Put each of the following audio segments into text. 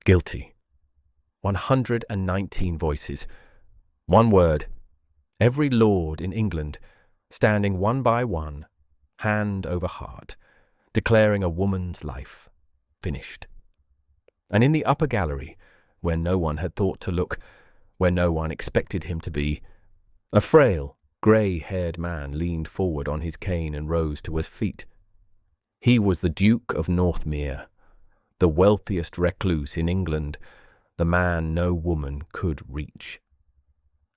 Guilty. 119 voices. One word. Every lord in England, standing one by one, hand over heart, declaring a woman's life finished. And in the upper gallery, where no one had thought to look, where no one expected him to be, a frail, grey-haired man leaned forward on his cane and rose to his feet. He was the Duke of Northmere, the wealthiest recluse in England, the man no woman could reach.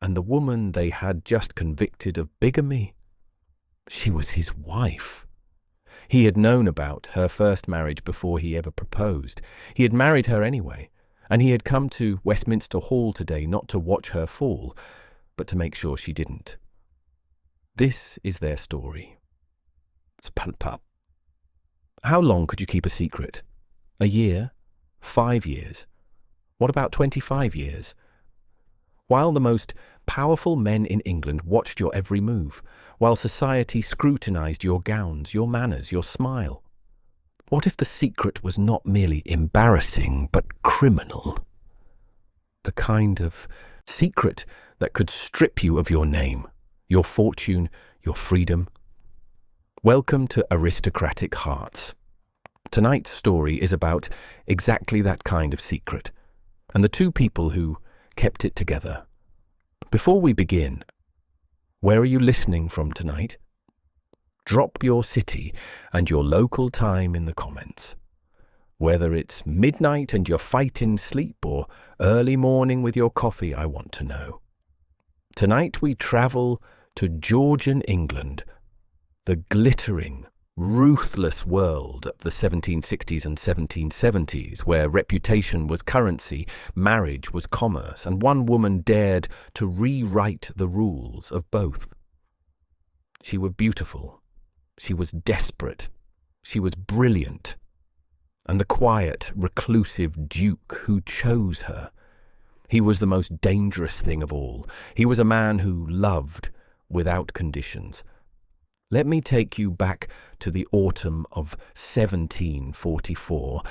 And the woman they had just convicted of bigamy, she was his wife. He had known about her first marriage before he ever proposed. He had married her anyway, and he had come to Westminster Hall today not to watch her fall, but to make sure she didn't. This is their story. Spalpap. How long could you keep a secret? A year? 5 years? What about 25 years? While the most powerful men in England watched your every move, while society scrutinized your gowns, your manners, your smile. What if the secret was not merely embarrassing, but criminal? The kind of secret that could strip you of your name, your fortune, your freedom. Welcome to Aristocratic Hearts. Tonight's story is about exactly that kind of secret, and the two people who kept it together. Before we begin, where are you listening from tonight? Drop your city and your local time in the comments. Whether it's midnight and you're fighting sleep or early morning with your coffee, I want to know. Tonight we travel to Georgian England, the glittering, ruthless world of the 1760s and 1770s, where reputation was currency, marriage was commerce, and one woman dared to rewrite the rules of both. She was beautiful, she was desperate, she was brilliant, and the quiet, reclusive duke who chose her, he was the most dangerous thing of all. He was a man who loved without conditions. Let me take you back to the autumn of 1744,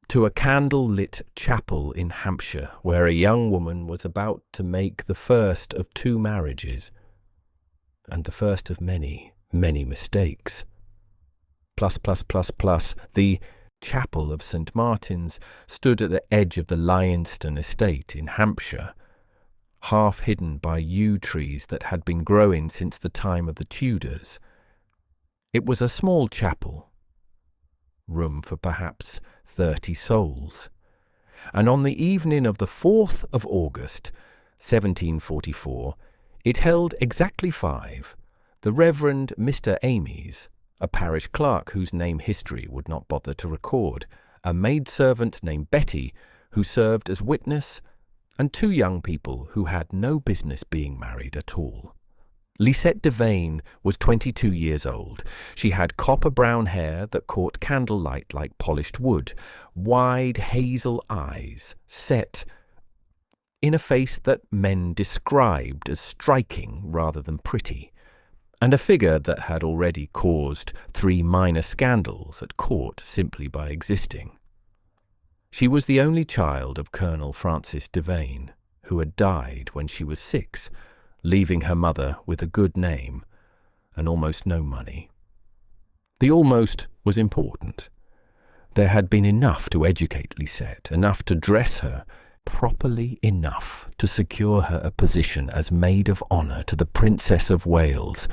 to a candlelit chapel in Hampshire, where a young woman was about to make the first of 2 marriages, and the first of many, many mistakes. The chapel of St. Martin's stood at the edge of the Lainston estate in Hampshire, half hidden by yew trees that had been growing since the time of the Tudors. It was a small chapel, room for perhaps 30 souls, and on the evening of the 4th of August, 1744, it held exactly 5, the Reverend Mr. Amy's, a parish clerk whose name history would not bother to record, a maidservant named Betty, who served as witness, and 2 young people who had no business being married at all. Lisette Devane was 22 years old. She had copper-brown hair that caught candlelight like polished wood, wide hazel eyes set in a face that men described as striking rather than pretty, and a figure that had already caused 3 minor scandals at court simply by existing. She was the only child of Colonel Francis Devane, who had died when she was 6, leaving her mother with a good name and almost no money. The almost was important. There had been enough to educate Lisette, enough to dress her properly, enough to secure her a position as maid of honour to the Princess of Wales,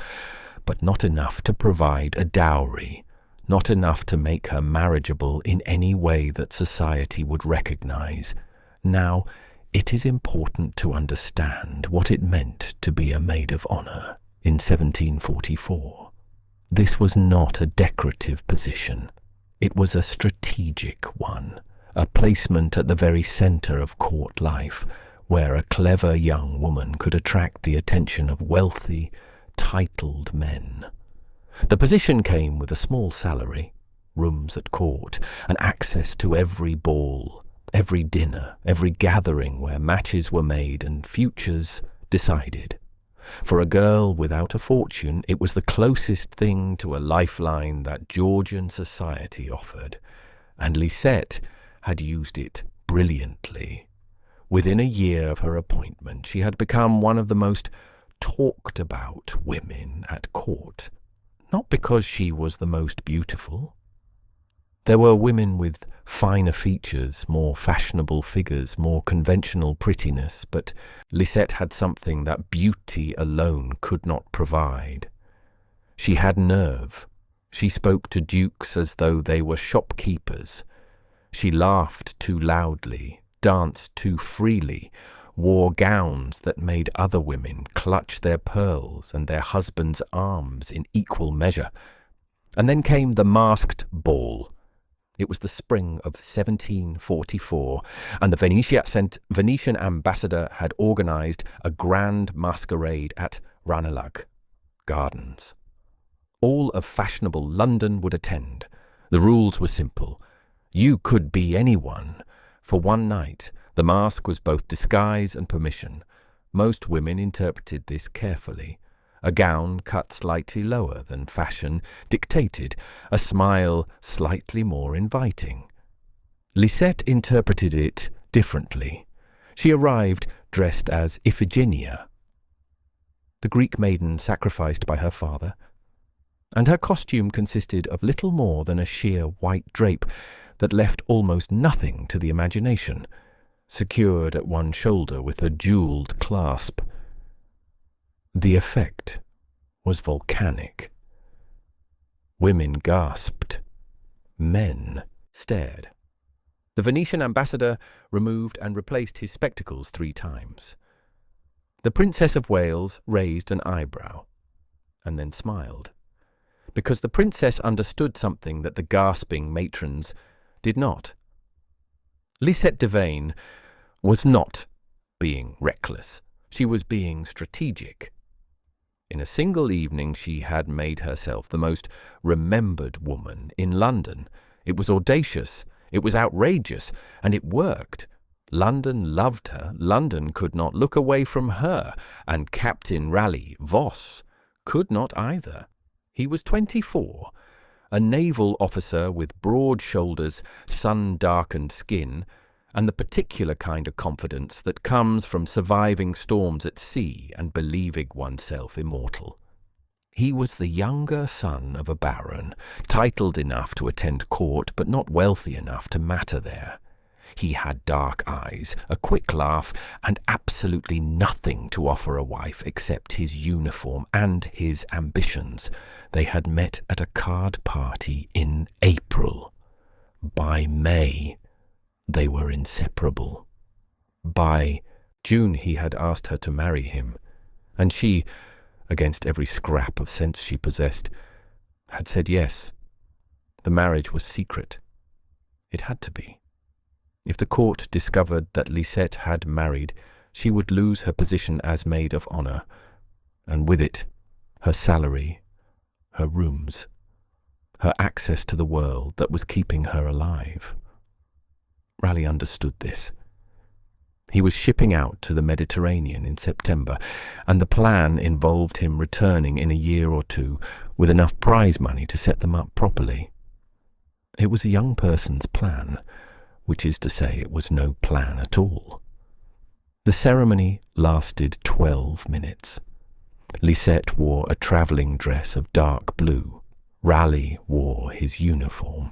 but not enough to provide a dowry, not enough to make her marriageable in any way that society would recognise. Now, it is important to understand what it meant to be a maid of honour in 1744. This was not a decorative position. It was a strategic one, a placement at the very centre of court life, where a clever young woman could attract the attention of wealthy, titled men. The position came with a small salary, rooms at court, and access to every ball, every dinner, every gathering where matches were made and futures decided. For a girl without a fortune, it was the closest thing to a lifeline that Georgian society offered, and Lisette had used it brilliantly. Within a year of her appointment, she had become one of the most talked about women at court, not because she was the most beautiful. There were women with finer features, more fashionable figures, more conventional prettiness, but Lisette had something that beauty alone could not provide. She had nerve. She spoke to dukes as though they were shopkeepers. She laughed too loudly, danced too freely, wore gowns that made other women clutch their pearls and their husbands' arms in equal measure. And then came the masked ball. It was the spring of 1744, and the Venetian ambassador had organized a grand masquerade at Ranelagh Gardens. All of fashionable London would attend. The rules were simple. You could be anyone. For one night, the mask was both disguise and permission. Most women interpreted this carefully. A gown cut slightly lower than fashion dictated, a smile slightly more inviting. Lisette interpreted it differently. She arrived dressed as Iphigenia, the Greek maiden sacrificed by her father, and her costume consisted of little more than a sheer white drape that left almost nothing to the imagination, secured at one shoulder with a jewelled clasp. The effect was volcanic. Women gasped. Men stared. The Venetian ambassador removed and replaced his spectacles 3 times. The Princess of Wales raised an eyebrow, and then smiled, because the princess understood something that the gasping matrons did not. Lisette Devane was not being reckless. She was being strategic. In a single evening she had made herself the most remembered woman in London. It was audacious, it was outrageous, and it worked. London loved her, London could not look away from her, and Captain Raleigh Voss could not either. He was 24, a naval officer with broad shoulders, sun-darkened skin, and the particular kind of confidence that comes from surviving storms at sea and believing oneself immortal. He was the younger son of a baron, titled enough to attend court, but not wealthy enough to matter there. He had dark eyes, a quick laugh, and absolutely nothing to offer a wife except his uniform and his ambitions. They had met at a card party in April. By May, they were inseparable. By June he had asked her to marry him, and she, against every scrap of sense she possessed, had said yes. The marriage was secret. It had to be. If the court discovered that Lisette had married, she would lose her position as maid of honour, and with it her salary, her rooms, her access to the world that was keeping her alive. Raleigh understood this. He was shipping out to the Mediterranean in September, and the plan involved him returning in a year or 2 with enough prize money to set them up properly. It was a young person's plan, which is to say it was no plan at all. The ceremony lasted 12 minutes. Lisette wore a travelling dress of dark blue. Raleigh wore his uniform.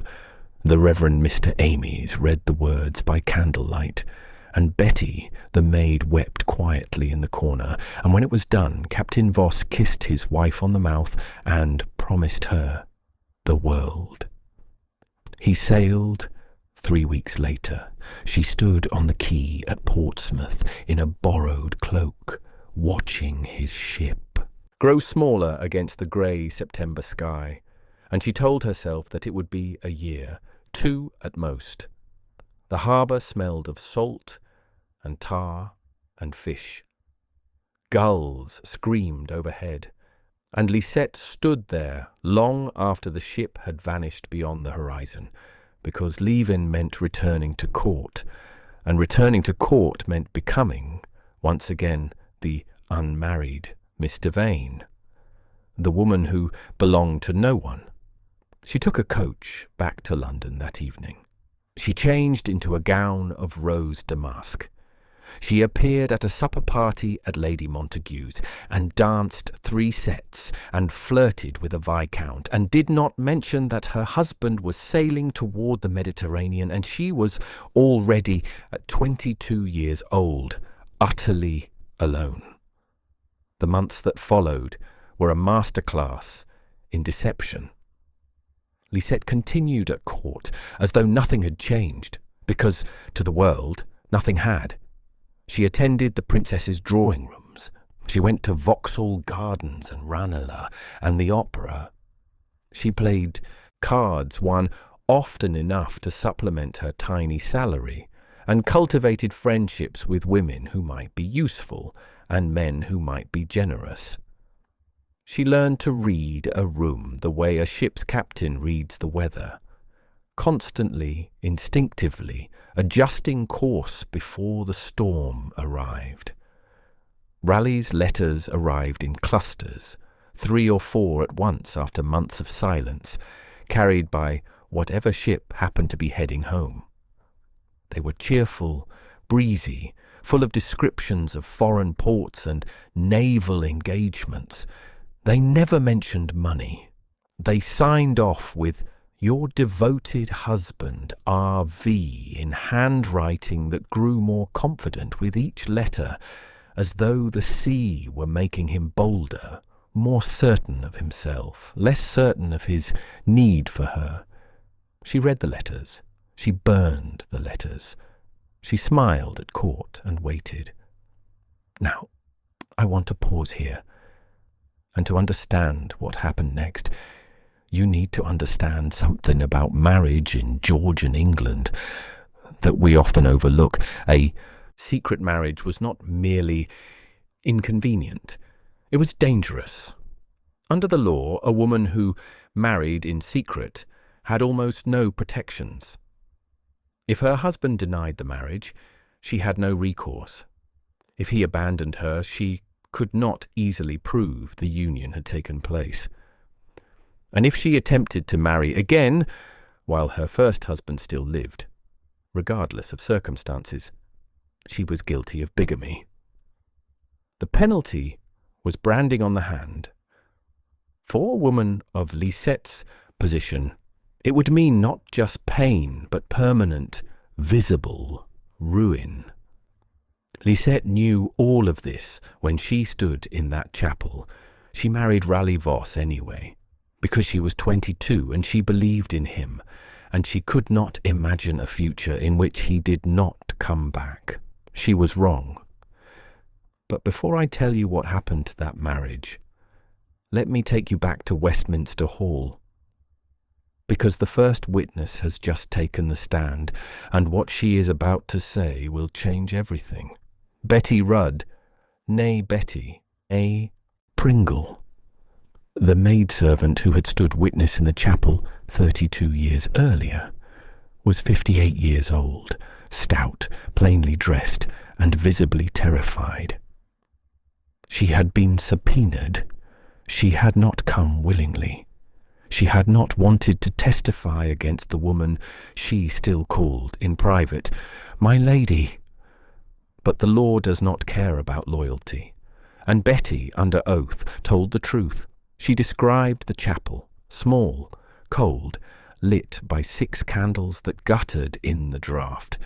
The Reverend Mr. Amys read the words by candlelight, and Betty, the maid, wept quietly in the corner, and when it was done, Captain Voss kissed his wife on the mouth and promised her the world. He sailed 3 weeks later. She stood on the quay at Portsmouth in a borrowed cloak, watching his ship grow smaller against the grey September sky, and she told herself that it would be a year, 2 at most. The harbour smelled of salt and tar and fish. Gulls screamed overhead, and Lisette stood there long after the ship had vanished beyond the horizon, because leaving meant returning to court, and returning to court meant becoming, once again, the unmarried Miss Devane, the woman who belonged to no one. She took a coach back to London that evening. She changed into a gown of rose damask. She appeared at a supper party at Lady Montague's, and danced 3 sets, and flirted with a viscount, and did not mention that her husband was sailing toward the Mediterranean, and she was already at 22 years old, utterly alone. The months that followed were a masterclass in deception. Lisette continued at court as though nothing had changed, because, to the world, nothing had. She attended the princess's drawing rooms. She went to Vauxhall Gardens and Ranelagh and the opera. She played cards, won often enough to supplement her tiny salary, and cultivated friendships with women who might be useful and men who might be generous. She learned to read a room the way a ship's captain reads the weather, constantly, instinctively, adjusting course before the storm arrived. Raleigh's letters arrived in clusters, 3 or 4 at once after months of silence, carried by whatever ship happened to be heading home. They were cheerful, breezy, full of descriptions of foreign ports and naval engagements. They never mentioned money. They signed off with "Your devoted husband, R.V." in handwriting that grew more confident with each letter, as though the sea were making him bolder, more certain of himself, less certain of his need for her. She read the letters. She burned the letters. She smiled at court and waited. Now, I want to pause here. And to understand what happened next, you need to understand something about marriage in Georgian England that we often overlook. A secret marriage was not merely inconvenient. It was dangerous. Under the law, a woman who married in secret had almost no protections. If her husband denied the marriage, she had no recourse. If he abandoned her, she could not easily prove the union had taken place. And if she attempted to marry again, while her first husband still lived, regardless of circumstances, she was guilty of bigamy. The penalty was branding on the hand. For a woman of Lisette's position, it would mean not just pain, but permanent, visible ruin. Lisette knew all of this when she stood in that chapel. She married Raleigh Voss anyway, because she was 22 and she believed in him, and she could not imagine a future in which he did not come back. She was wrong. But before I tell you what happened to that marriage, let me take you back to Westminster Hall, because the first witness has just taken the stand, and what she is about to say will change everything. Betty Rudd, nay Betty, A. Pringle, the maidservant who had stood witness in the chapel 32 years earlier, was 58 years old, stout, plainly dressed, and visibly terrified. She had been subpoenaed. She had not come willingly. She had not wanted to testify against the woman she still called in private "my lady." But the law does not care about loyalty, and Betty, under oath, told the truth. She described the chapel, small, cold, lit by 6 candles that guttered in the draught.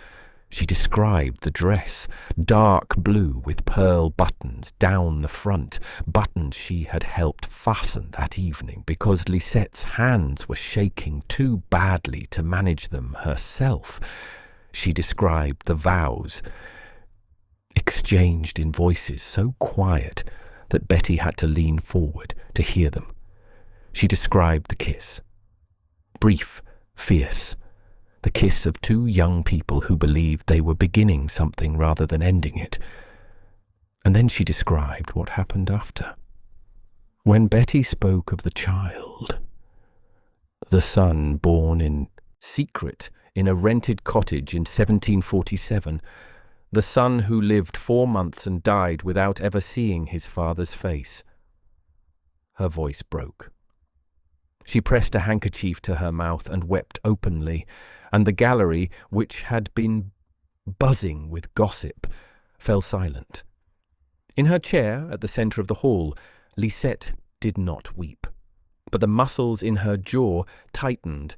She described the dress, dark blue with pearl buttons down the front, buttons she had helped fasten that evening because Lisette's hands were shaking too badly to manage them herself. She described the vows, exchanged in voices so quiet that Betty had to lean forward to hear them. She described the kiss, brief, fierce, the kiss of 2 young people who believed they were beginning something rather than ending it. And then she described what happened after. When Betty spoke of the child, the son born in secret in a rented cottage in 1747, the son who lived 4 months and died without ever seeing his father's face, her voice broke. She pressed a handkerchief to her mouth and wept openly, and the gallery, which had been buzzing with gossip, fell silent. In her chair at the centre of the hall, Lisette did not weep, but the muscles in her jaw tightened,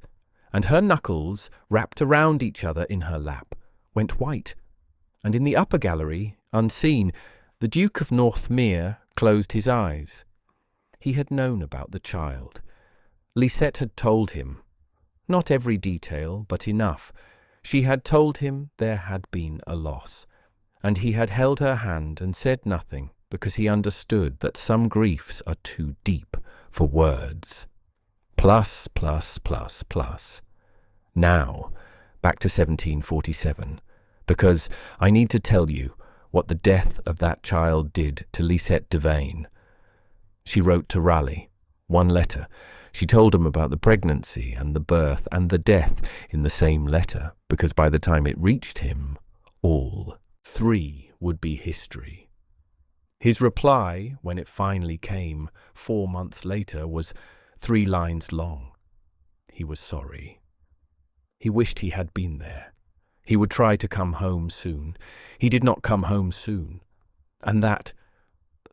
and her knuckles, wrapped around each other in her lap, went white. And in the upper gallery, unseen, the Duke of Northmere closed his eyes. He had known about the child. Lisette had told him. Not every detail, but enough. She had told him there had been a loss, and he had held her hand and said nothing, because he understood that some griefs are too deep for words. Plus, plus, plus, plus. Now, back to 1747, because I need to tell you what the death of that child did to Lisette Devane. She wrote to Raleigh, one letter. She told him about the pregnancy and the birth and the death in the same letter, because by the time it reached him, all three would be history. His reply, when it finally came 4 months later, was 3 lines long. He was sorry. He wished he had been there. He would try to come home soon. He did not come home soon. And that,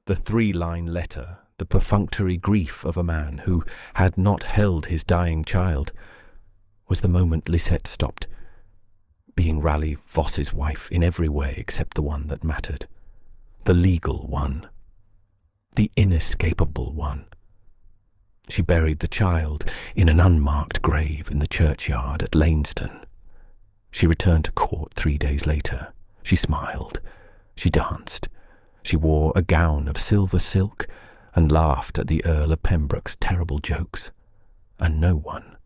the 3-line letter, the perfunctory grief of a man who had not held his dying child, was the moment Lisette stopped, being Raleigh Voss's wife in every way except the one that mattered, the legal one, the inescapable one. She buried the child in an unmarked grave in the churchyard at Lainston. She returned to court 3 days later. She smiled. She danced. She wore a gown of silver silk and laughed at the Earl of Pembroke's terrible jokes. And no one,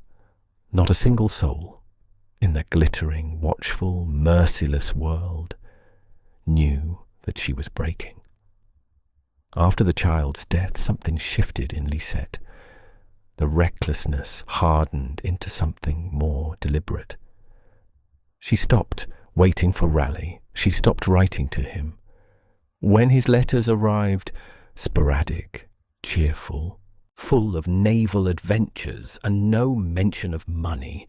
not a single soul, in the glittering, watchful, merciless world, knew that she was breaking. After the child's death, something shifted in Lisette. The recklessness hardened into something more deliberate. She stopped waiting for Raleigh. She stopped writing to him. When his letters arrived, sporadic, cheerful, full of naval adventures and no mention of money,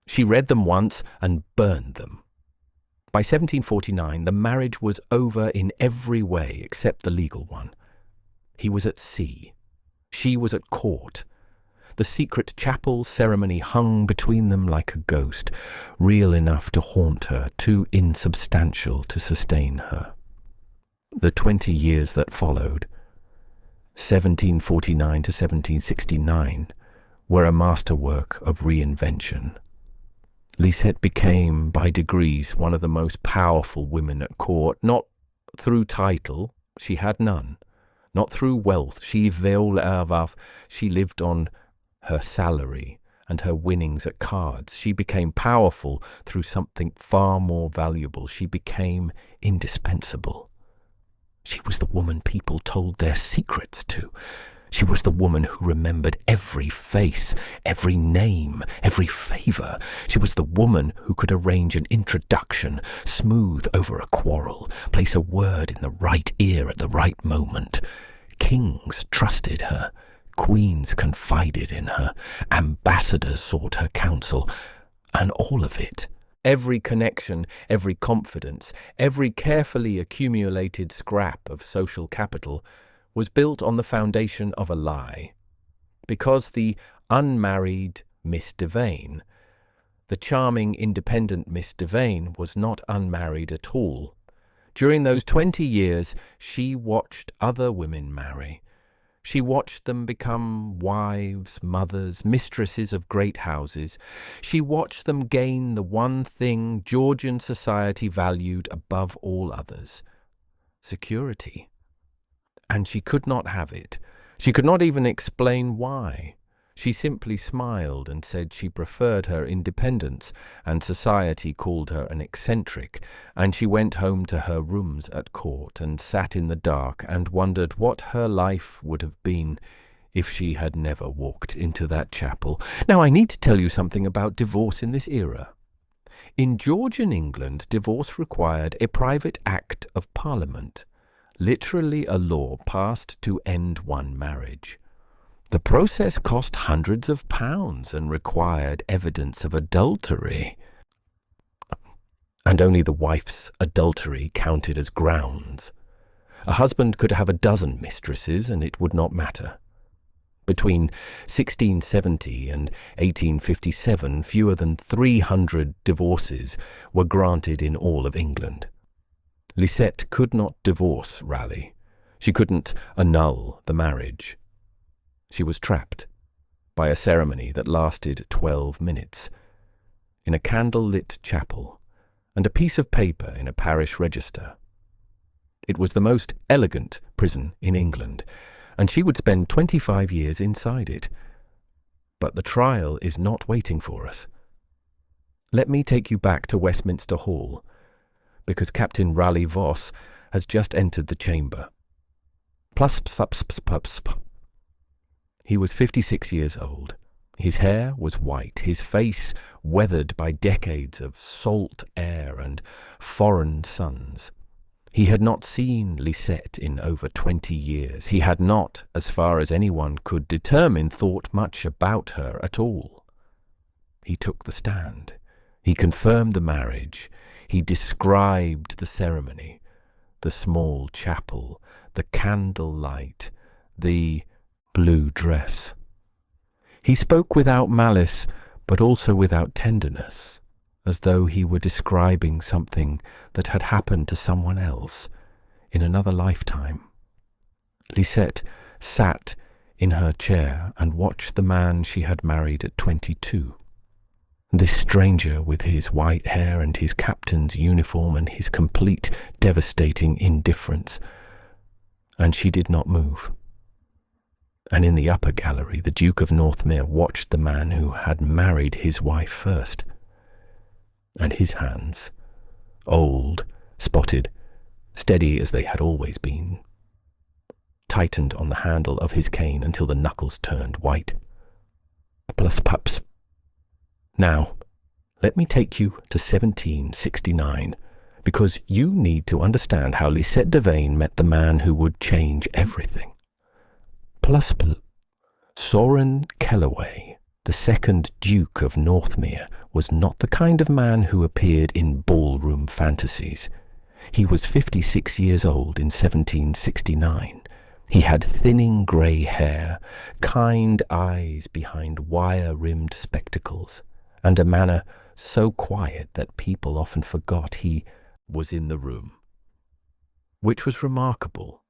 she read them once and burned them. By 1749, the marriage was over in every way except the legal one. He was at sea. She was at court. The secret chapel ceremony hung between them like a ghost, real enough to haunt her, too insubstantial to sustain her. The 20 years that followed, 1749 to 1769, were a masterwork of reinvention. Lisette became, by degrees, one of the most powerful women at court, not through title, she had none, not through wealth, she lived on her salary and her winnings at cards. She became powerful through something far more valuable. She became indispensable. She was the woman people told their secrets to. She was the woman who remembered every face, every name, every favour. She was the woman who could arrange an introduction, smooth over a quarrel, place a word in the right ear at the right moment. Kings trusted her. Queens confided in her. Ambassadors sought her counsel. And all of it, every connection, every confidence, every carefully accumulated scrap of social capital, was built on the foundation of a lie. Because the unmarried Miss Devane, the charming, independent Miss Devane, was not unmarried at all. During those 20 years, she watched other women marry. She watched them become wives, mothers, mistresses of great houses. She watched them gain the one thing Georgian society valued above all others: security. And she could not have it. She could not even explain why. She simply smiled and said she preferred her independence, and society called her an eccentric, and she went home to her rooms at court and sat in the dark and wondered what her life would have been if she had never walked into that chapel. Now, I need to tell you something about divorce in this era. In Georgian England, divorce required a private act of Parliament, literally a law passed to end one marriage. The process cost hundreds of pounds and required evidence of adultery. And only the wife's adultery counted as grounds. A husband could have a dozen mistresses, and it would not matter. Between 1670 and 1857, fewer than 300 divorces were granted in all of England. Lisette could not divorce Raleigh. She couldn't annul the marriage. She was trapped by a ceremony that lasted 12 minutes in a candlelit chapel and a piece of paper in a parish register. It was the most elegant prison in England, and she would spend 25 years inside it. But the trial is not waiting for us. Let me take you back to Westminster Hall, because Captain Raleigh Voss has just entered the chamber. Pluspspspspspsp. He was 56 years old. His hair was white, his face weathered by decades of salt air and foreign suns. He had not seen Lisette in over 20 years. He had not, as far as anyone could determine, thought much about her at all. He took the stand. He confirmed the marriage. He described the ceremony, the small chapel, the candlelight, the blue dress. He spoke without malice, but also without tenderness, as though he were describing something that had happened to someone else in another lifetime. Lisette sat in her chair and watched the man she had married at 22. This stranger with his white hair and his captain's uniform and his complete, devastating indifference. And she did not move. And in the upper gallery, the Duke of Northmere watched the man who had married his wife first. And his hands, old, spotted, steady as they had always been, tightened on the handle of his cane until the knuckles turned white. Pluspups. Now, let me take you to 1769, because you need to understand how Lisette Devane met the man who would change everything. Soren Kellaway, the second Duke of Northmere, was not the kind of man who appeared in ballroom fantasies. He was 56 years old in 1769. He had thinning grey hair, kind eyes behind wire-rimmed spectacles, and a manner so quiet that people often forgot he was in the room. Which was remarkable,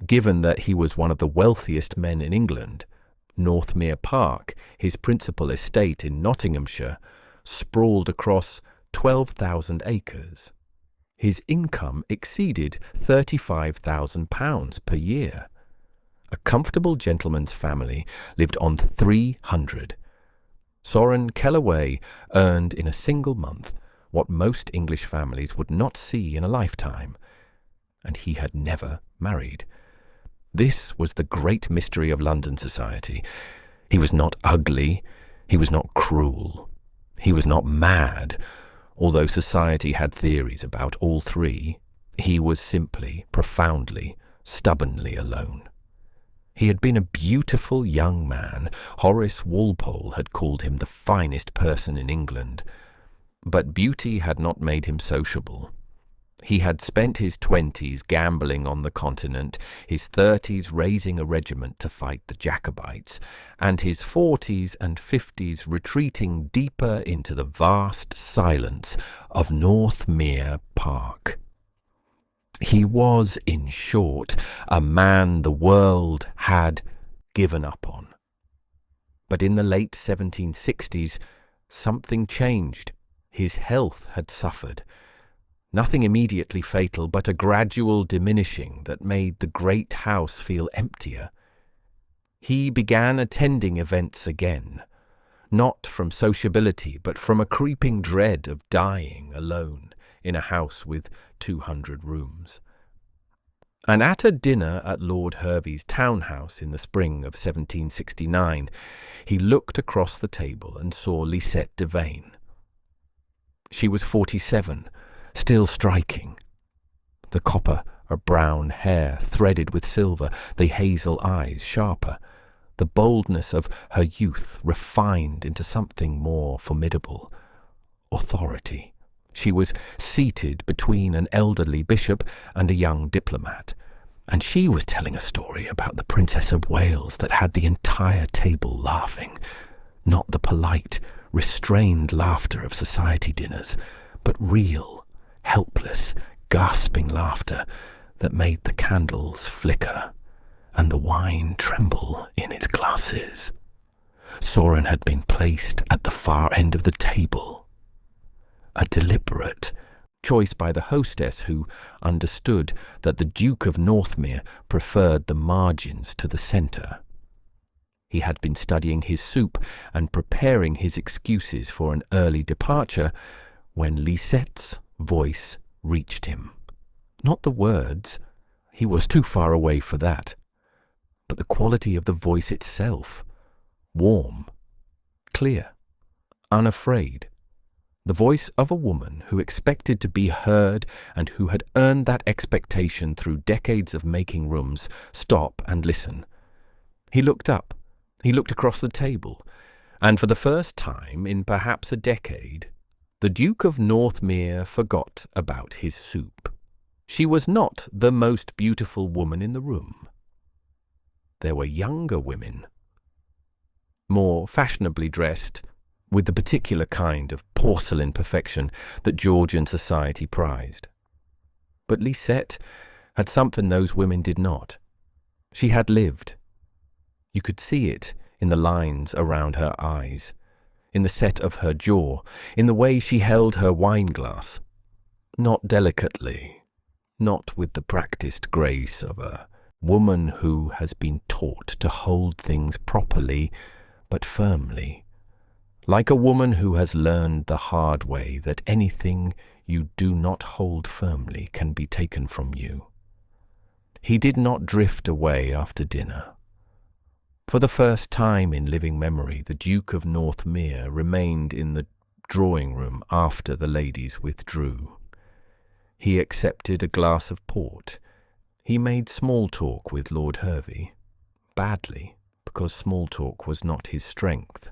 given that he was one of the wealthiest men in England. Northmere Park, his principal estate in Nottinghamshire, sprawled across 12,000 acres. His income exceeded £35,000 per year. A comfortable gentleman's family lived on 300. Soren Kellaway earned in a single month what most English families would not see in a lifetime, and he had never married. This was the great mystery of London society. He was not ugly, he was not cruel, he was not mad, although society had theories about all three. He was simply, profoundly, stubbornly alone. He had been a beautiful young man. Horace Walpole had called him the finest person in England. But beauty had not made him sociable. He had spent his 20s gambling on the continent, his 30s raising a regiment to fight the Jacobites, and his 40s and 50s retreating deeper into the vast silence of Northmere Park. He was, in short, a man the world had given up on. But in the late 1760s, something changed. His health had suffered. Nothing immediately fatal, but a gradual diminishing that made the great house feel emptier. He began attending events again, not from sociability, but from a creeping dread of dying alone in a house with 200 rooms. And at a dinner at Lord Hervey's townhouse in the spring of 1769, he looked across the table and saw Lisette Devane. She was 47, still striking. The copper or brown hair threaded with silver, the hazel eyes sharper, the boldness of her youth refined into something more formidable. Authority. She was seated between an elderly bishop and a young diplomat, and she was telling a story about the Princess of Wales that had the entire table laughing, not the polite, restrained laughter of society dinners, but real, helpless, gasping laughter that made the candles flicker and the wine tremble in its glasses. Soren had been placed at the far end of the table, a deliberate choice by the hostess, who understood that the Duke of Northmere preferred the margins to the centre. He had been studying his soup and preparing his excuses for an early departure when Lisette's voice reached him. Not the words, he was too far away for that, but the quality of the voice itself, warm, clear, unafraid. The voice of a woman who expected to be heard and who had earned that expectation through decades of making rooms stop and listen. He looked up. He looked across the table, and for the first time in perhaps a decade, the Duke of Northmere forgot about his soup. She was not the most beautiful woman in the room. There were younger women, more fashionably dressed, with the particular kind of porcelain perfection that Georgian society prized. But Lisette had something those women did not. She had lived. You could see it in the lines around her eyes, in the set of her jaw, in the way she held her wine-glass. Not delicately, not with the practiced grace of a woman who has been taught to hold things properly but firmly, like a woman who has learned the hard way that anything you do not hold firmly can be taken from you. He did not drift away after dinner. For the first time in living memory, the Duke of Northmere remained in the drawing-room after the ladies withdrew. He accepted a glass of port. He made small talk with Lord Hervey, badly, because small talk was not his strength.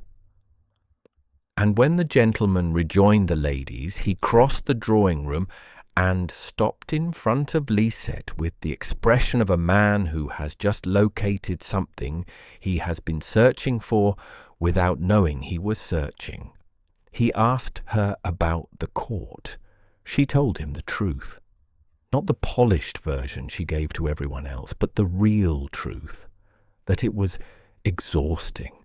And when the gentleman rejoined the ladies, he crossed the drawing-room and stopped in front of Lisette with the expression of a man who has just located something he has been searching for without knowing he was searching. He asked her about the court. She told him the truth. Not the polished version she gave to everyone else, but the real truth. That it was exhausting.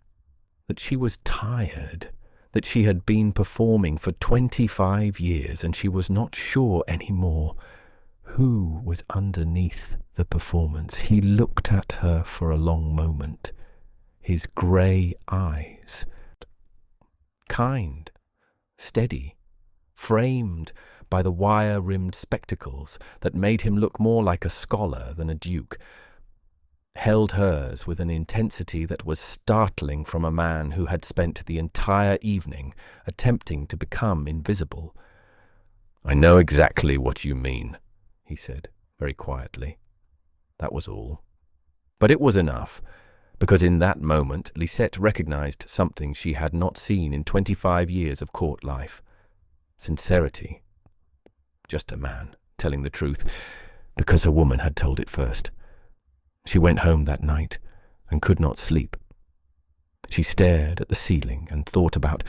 That she was tired. That she had been performing for 25 years and she was not sure anymore who was underneath the performance. He looked at her for a long moment, his grey eyes, kind, steady, framed by the wire-rimmed spectacles that made him look more like a scholar than a duke, held hers with an intensity that was startling from a man who had spent the entire evening attempting to become invisible. "I know exactly what you mean," he said, very quietly. That was all. But it was enough, because in that moment Lisette recognized something she had not seen in 25 years of court life. Sincerity. Just a man telling the truth, because a woman had told it first. She went home that night and could not sleep. She stared at the ceiling and thought about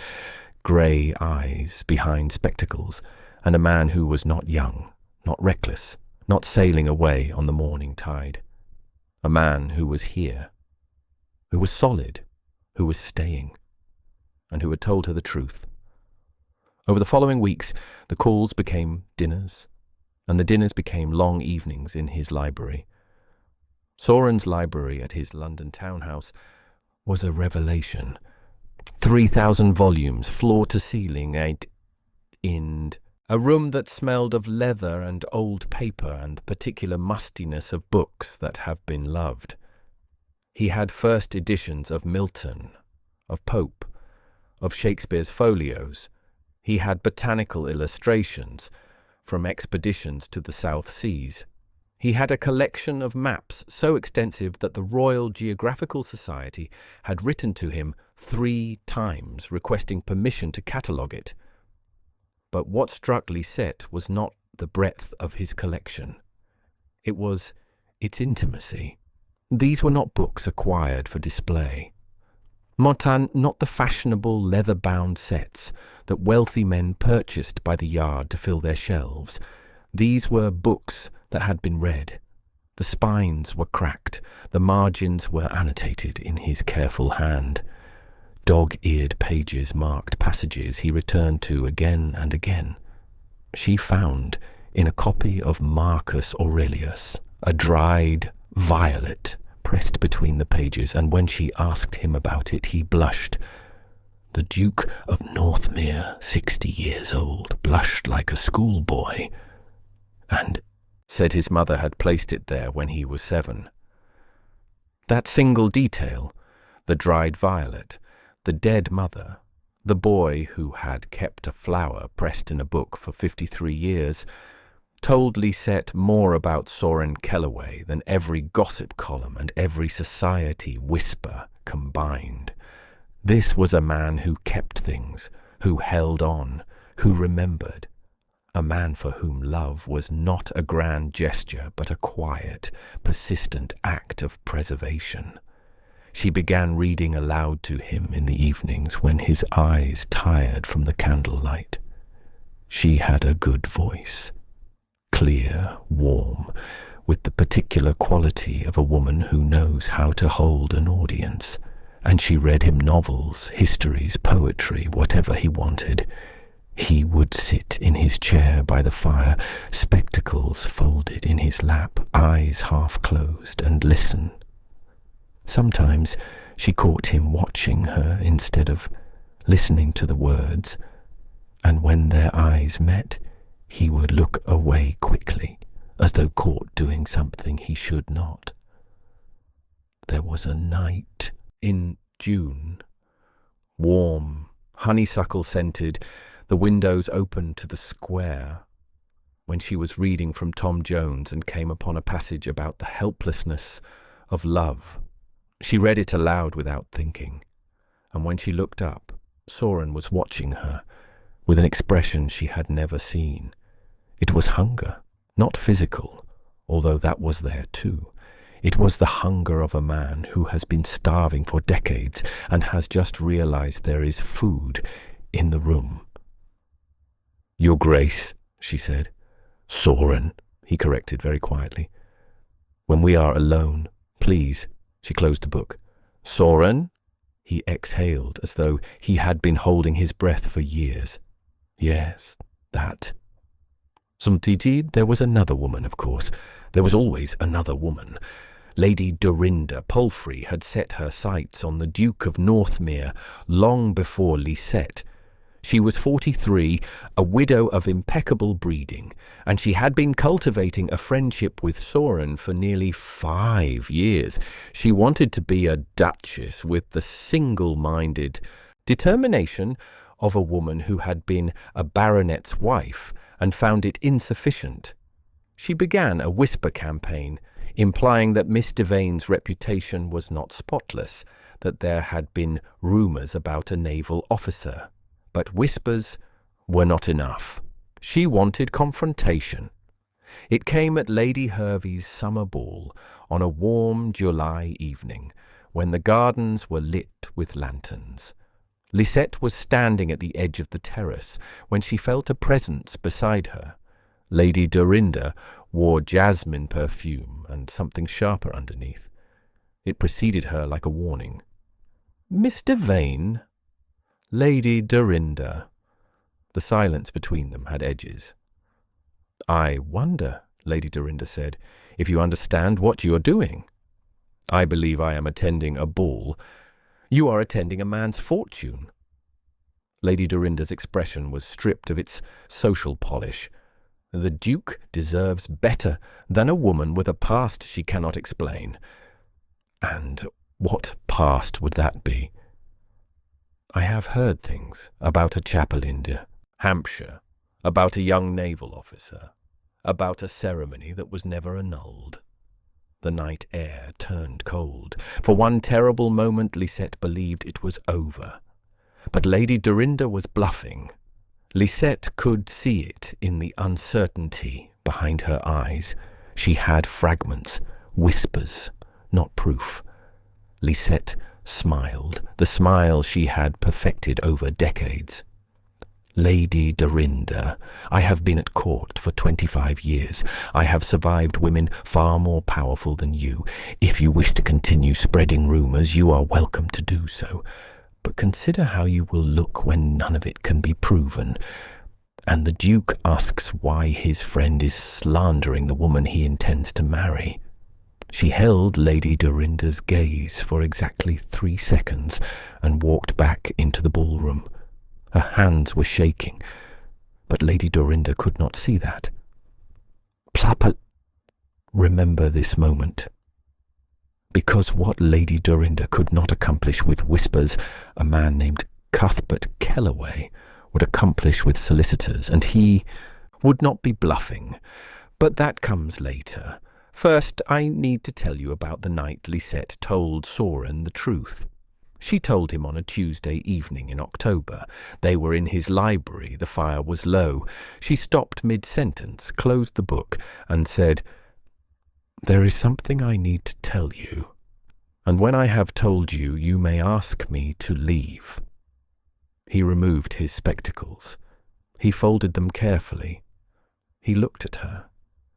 grey eyes behind spectacles and a man who was not young, not reckless, not sailing away on the morning tide. A man who was here, who was solid, who was staying, and who had told her the truth. Over the following weeks, the calls became dinners, and the dinners became long evenings in his library. Soren's library at his London townhouse was a revelation. 3,000 volumes, floor to ceiling, in a room that smelled of leather and old paper and the particular mustiness of books that have been loved. He had first editions of Milton, of Pope, of Shakespeare's folios. He had botanical illustrations from expeditions to the South Seas. He had a collection of maps so extensive that the Royal Geographical Society had written to him 3 times requesting permission to catalogue it. But what struck Lisette was not the breadth of his collection. It was its intimacy. These were not books acquired for display. Not the fashionable leather-bound sets that wealthy men purchased by the yard to fill their shelves. These were books that had been read. The spines were cracked, the margins were annotated in his careful hand. Dog-eared pages marked passages he returned to again and again. She found, in a copy of Marcus Aurelius, a dried violet pressed between the pages, and when she asked him about it, he blushed. The Duke of Northmere, 60 years old, blushed like a schoolboy, and said his mother had placed it there when he was 7. That single detail, the dried violet, the dead mother, the boy who had kept a flower pressed in a book for 53 years, told Lisette more about Soren Kellaway than every gossip column and every society whisper combined. This was a man who kept things, who held on, who remembered. A man for whom love was not a grand gesture, but a quiet, persistent act of preservation. She began reading aloud to him in the evenings when his eyes tired from the candlelight. She had a good voice, clear, warm, with the particular quality of a woman who knows how to hold an audience, and she read him novels, histories, poetry, whatever he wanted. He would sit in his chair by the fire, spectacles folded in his lap, eyes half closed, and listen. Sometimes she caught him watching her instead of listening to the words, and when their eyes met, he would look away quickly, as though caught doing something he should not. There was a night in June, warm, honeysuckle-scented, the windows open to the square, when she was reading from Tom Jones and came upon a passage about the helplessness of love. She read it aloud without thinking, and when she looked up, Soren was watching her with an expression she had never seen. It was hunger, not physical, although that was there too. It was the hunger of a man who has been starving for decades and has just realized there is food in the room. "Your Grace," she said. "Soren," he corrected very quietly. "When we are alone, please." She closed the book. "Soren?" He exhaled as though he had been holding his breath for years. "Yes, that." Sometimes there was another woman, of course. There was always another woman. Lady Dorinda Palfrey had set her sights on the Duke of Northmere long before Lisette. She was 43, a widow of impeccable breeding, and she had been cultivating a friendship with Soren for nearly 5 years. She wanted to be a duchess with the single-minded determination of a woman who had been a baronet's wife and found it insufficient. She began a whisper campaign, implying that Miss Devane's reputation was not spotless, that there had been rumours about a naval officer. But whispers were not enough. She wanted confrontation. It came at Lady Hervey's summer ball on a warm July evening, when the gardens were lit with lanterns. Lisette was standing at the edge of the terrace when she felt a presence beside her. Lady Dorinda wore jasmine perfume and something sharper underneath. It preceded her like a warning. "Miss Devane?" "Lady Dorinda." The silence between them had edges. "I wonder," Lady Dorinda said, "if you understand what you are doing. I believe I am attending a ball. You are attending a man's fortune." Lady Dorinda's expression was stripped of its social polish. The Duke deserves better than a woman with a past she cannot explain. And what past would that be? "I have heard things about a chapel in Hampshire, about a young naval officer, about a ceremony that was never annulled. The night air turned cold. For one terrible moment Lisette believed it was over. But Lady Dorinda was bluffing. Lisette could see it in the uncertainty behind her eyes. She had fragments, whispers, not proof. Lisette smiled, the smile she had perfected over decades. Lady Dorinda, I have been at court for 25 years. I have survived women far more powerful than you. If you wish to continue spreading rumours, you are welcome to do so. But consider how you will look when none of it can be proven. And the Duke asks why his friend is slandering the woman he intends to marry. She held Lady Dorinda's gaze for exactly 3 seconds and walked back into the ballroom. Her hands were shaking, but Lady Dorinda could not see that. Remember this moment. Because what Lady Dorinda could not accomplish with whispers, a man named Cuthbert Kellaway would accomplish with solicitors, and he would not be bluffing. But that comes later. First, I need to tell you about the night Lisette told Soren the truth. She told him on a Tuesday evening in October. They were in his library. The fire was low. She stopped mid-sentence, closed the book, and said, "There is something I need to tell you, and when I have told you, you may ask me to leave." He removed his spectacles. He folded them carefully. He looked at her.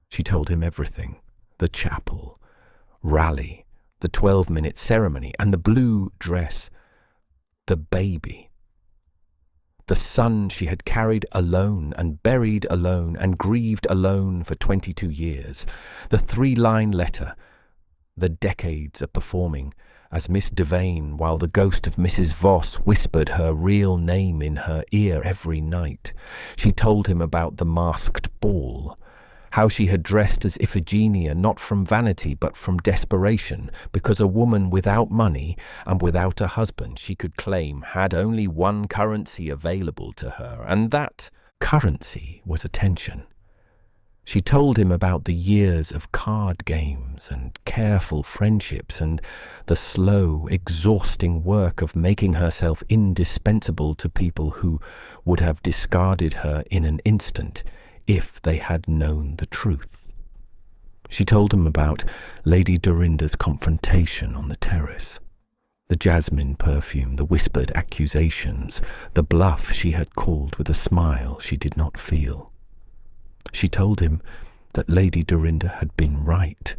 She told him everything. The chapel, rally, the 12-minute ceremony, and the blue dress, the baby, the son she had carried alone and buried alone and grieved alone for 22 years, the 3-line letter, the decades of performing as Miss Devane while the ghost of Mrs. Voss whispered her real name in her ear every night. She told him about the masked ball, how she had dressed as Iphigenia not from vanity but from desperation, because a woman without money and without a husband she could claim had only one currency available to her, and that currency was attention. She told him about the years of card games and careful friendships and the slow, exhausting work of making herself indispensable to people who would have discarded her in an instant if they had known the truth. She told him about Lady Dorinda's confrontation on the terrace, the jasmine perfume, the whispered accusations, the bluff she had called with a smile she did not feel. She told him that Lady Dorinda had been right.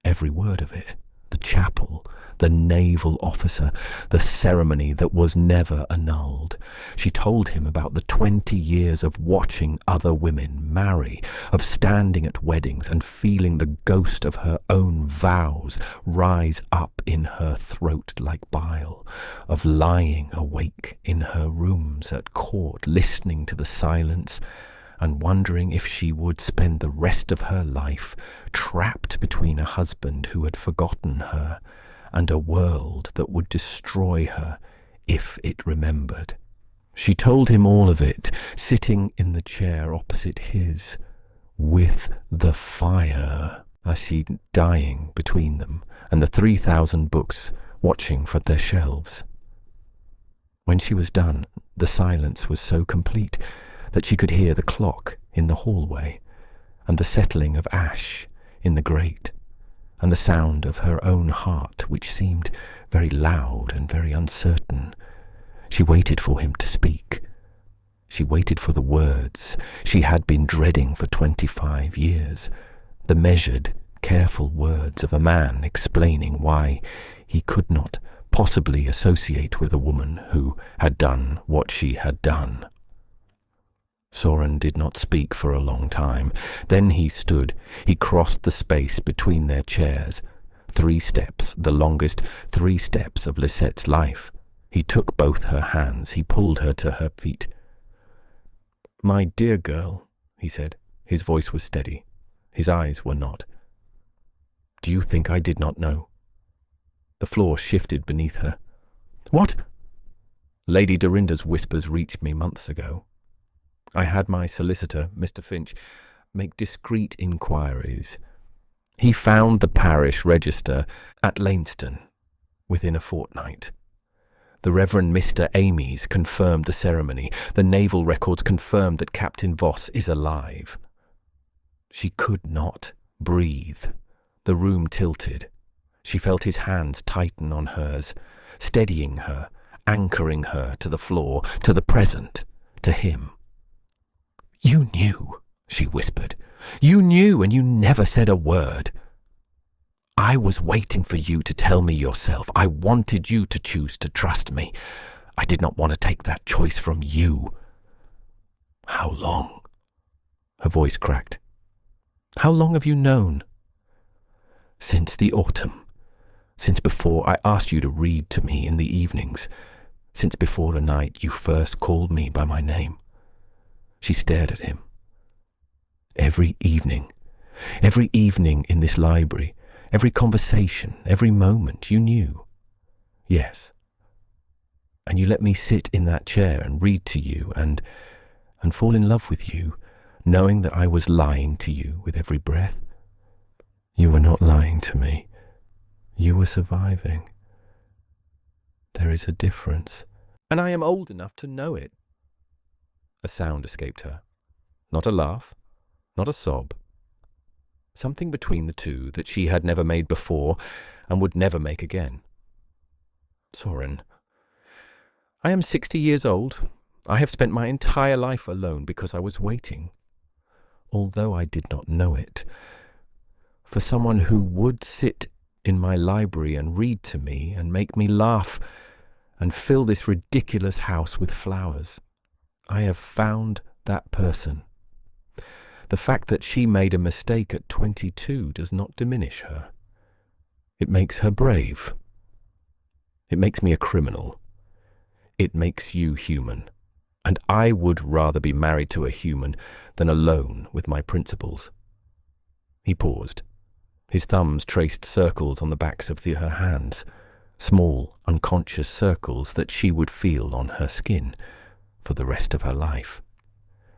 Every word of it. The chapel, the naval officer, the ceremony that was never annulled. She told him about the 20 years of watching other women marry, of standing at weddings and feeling the ghost of her own vows rise up in her throat like bile, of lying awake in her rooms at court, listening to the silence and wondering if she would spend the rest of her life trapped between a husband who had forgotten her and a world that would destroy her if it remembered. She told him all of it, sitting in the chair opposite his, with the fire, I see, dying between them, and the 3,000 books watching from their shelves. When she was done, the silence was so complete that she could hear the clock in the hallway, and the settling of ash in the grate, and the sound of her own heart, which seemed very loud and very uncertain. She waited for him to speak. She waited for the words she had been dreading for 25 years, the measured, careful words of a man explaining why he could not possibly associate with a woman who had done what she had done. Soren did not speak for a long time. Then he stood. He crossed the space between their chairs. 3 steps, the longest 3 steps of Lisette's life. He took both her hands. He pulled her to her feet. "My dear girl," he said. His voice was steady. His eyes were not. "Do you think I did not know?" The floor shifted beneath her. "What?" "Lady Dorinda's whispers reached me months ago. I had my solicitor, Mr. Finch. make discreet inquiries. He found the parish register at Lainston within a fortnight. The Reverend Mr. Amy's confirmed the ceremony. The naval records confirmed that Captain Voss is alive. She could not breathe. The room tilted. She felt his hands tighten on hers, steadying her, anchoring her to the floor, to the present, to him. "You knew," she whispered. "You knew, and you never said a word. I was waiting for you to tell me yourself. I wanted you to choose to trust me. I did not want to take that choice from you." "How long?" Her voice cracked. "How long have you known?" "Since the autumn. Since before I asked you to read to me in the evenings. Since before the night you first called me by my name." She stared at him. Every evening in this library, every conversation, every moment, you knew." "Yes." "And you let me sit in that chair and read to you and fall in love with you, knowing that I was lying to you with every breath?" "You were not lying to me. You were surviving. There is a difference. And I am old enough to know it." A sound escaped her. Not a laugh, not a sob. Something between the two that she had never made before and would never make again. "Soren, I am 60 years old. I have spent my entire life alone because I was waiting, although I did not know it, for someone who would sit in my library and read to me and make me laugh and fill this ridiculous house with flowers. I have found that person. The fact that she made a mistake at 22 does not diminish her. It makes her brave. It makes me a criminal. It makes you human. And I would rather be married to a human than alone with my principles." He paused. His thumbs traced circles on the backs of her hands, small, unconscious circles that she would feel on her skin for the rest of her life.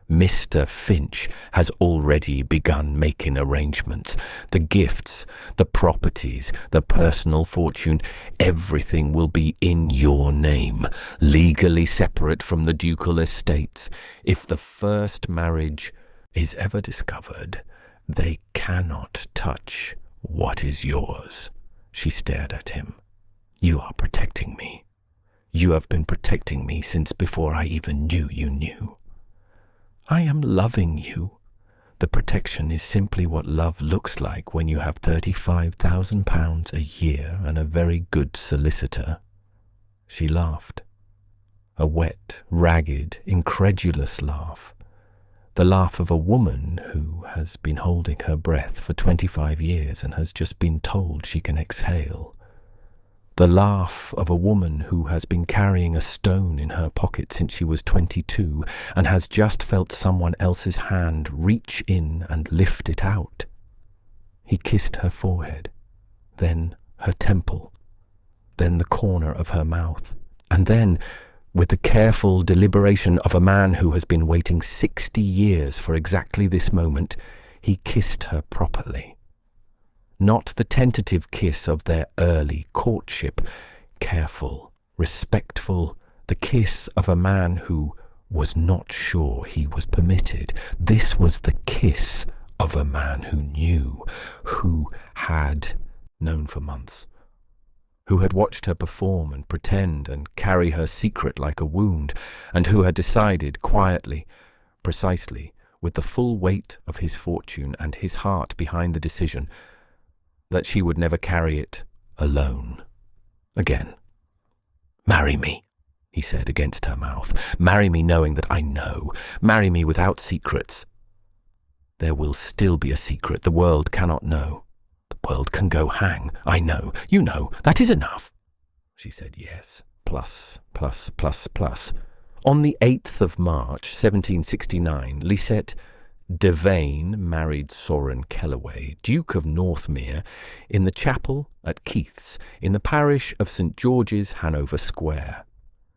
"Mr. Finch has already begun making arrangements. The gifts, the properties, the personal fortune, everything will be in your name, legally separate from the ducal estates. If the first marriage is ever discovered, they cannot touch what is yours." She stared at him. "You are protecting me. You have been protecting me since before I even knew you knew. I am loving you. The protection is simply what love looks like when you have £35,000 a year and a very good solicitor." She laughed. A wet, ragged, incredulous laugh. The laugh of a woman who has been holding her breath for 25 years and has just been told she can exhale. The laugh of a woman who has been carrying a stone in her pocket since she was 22 and has just felt someone else's hand reach in and lift it out. He kissed her forehead, then her temple, then the corner of her mouth, and then, with the careful deliberation of a man who has been waiting 60 years for exactly this moment, he kissed her properly. Not the tentative kiss of their early courtship, careful, respectful, the kiss of a man who was not sure he was permitted. This was the kiss of a man who knew, who had known for months, who had watched her perform and pretend and carry her secret like a wound, and who had decided quietly, precisely, with the full weight of his fortune and his heart behind the decision, that she would never carry it alone again. "Marry me," he said against her mouth. "Marry me knowing that I know. Marry me without secrets. There will still be a secret the world cannot know. The world can go hang. I know. You know. That is enough." She said yes. Plus, plus, plus, plus. On the 8th of March, 1769, Lisette Devane married Soren Kellaway, Duke of Northmere, in the chapel at Keith's, in the parish of St. George's, Hanover Square.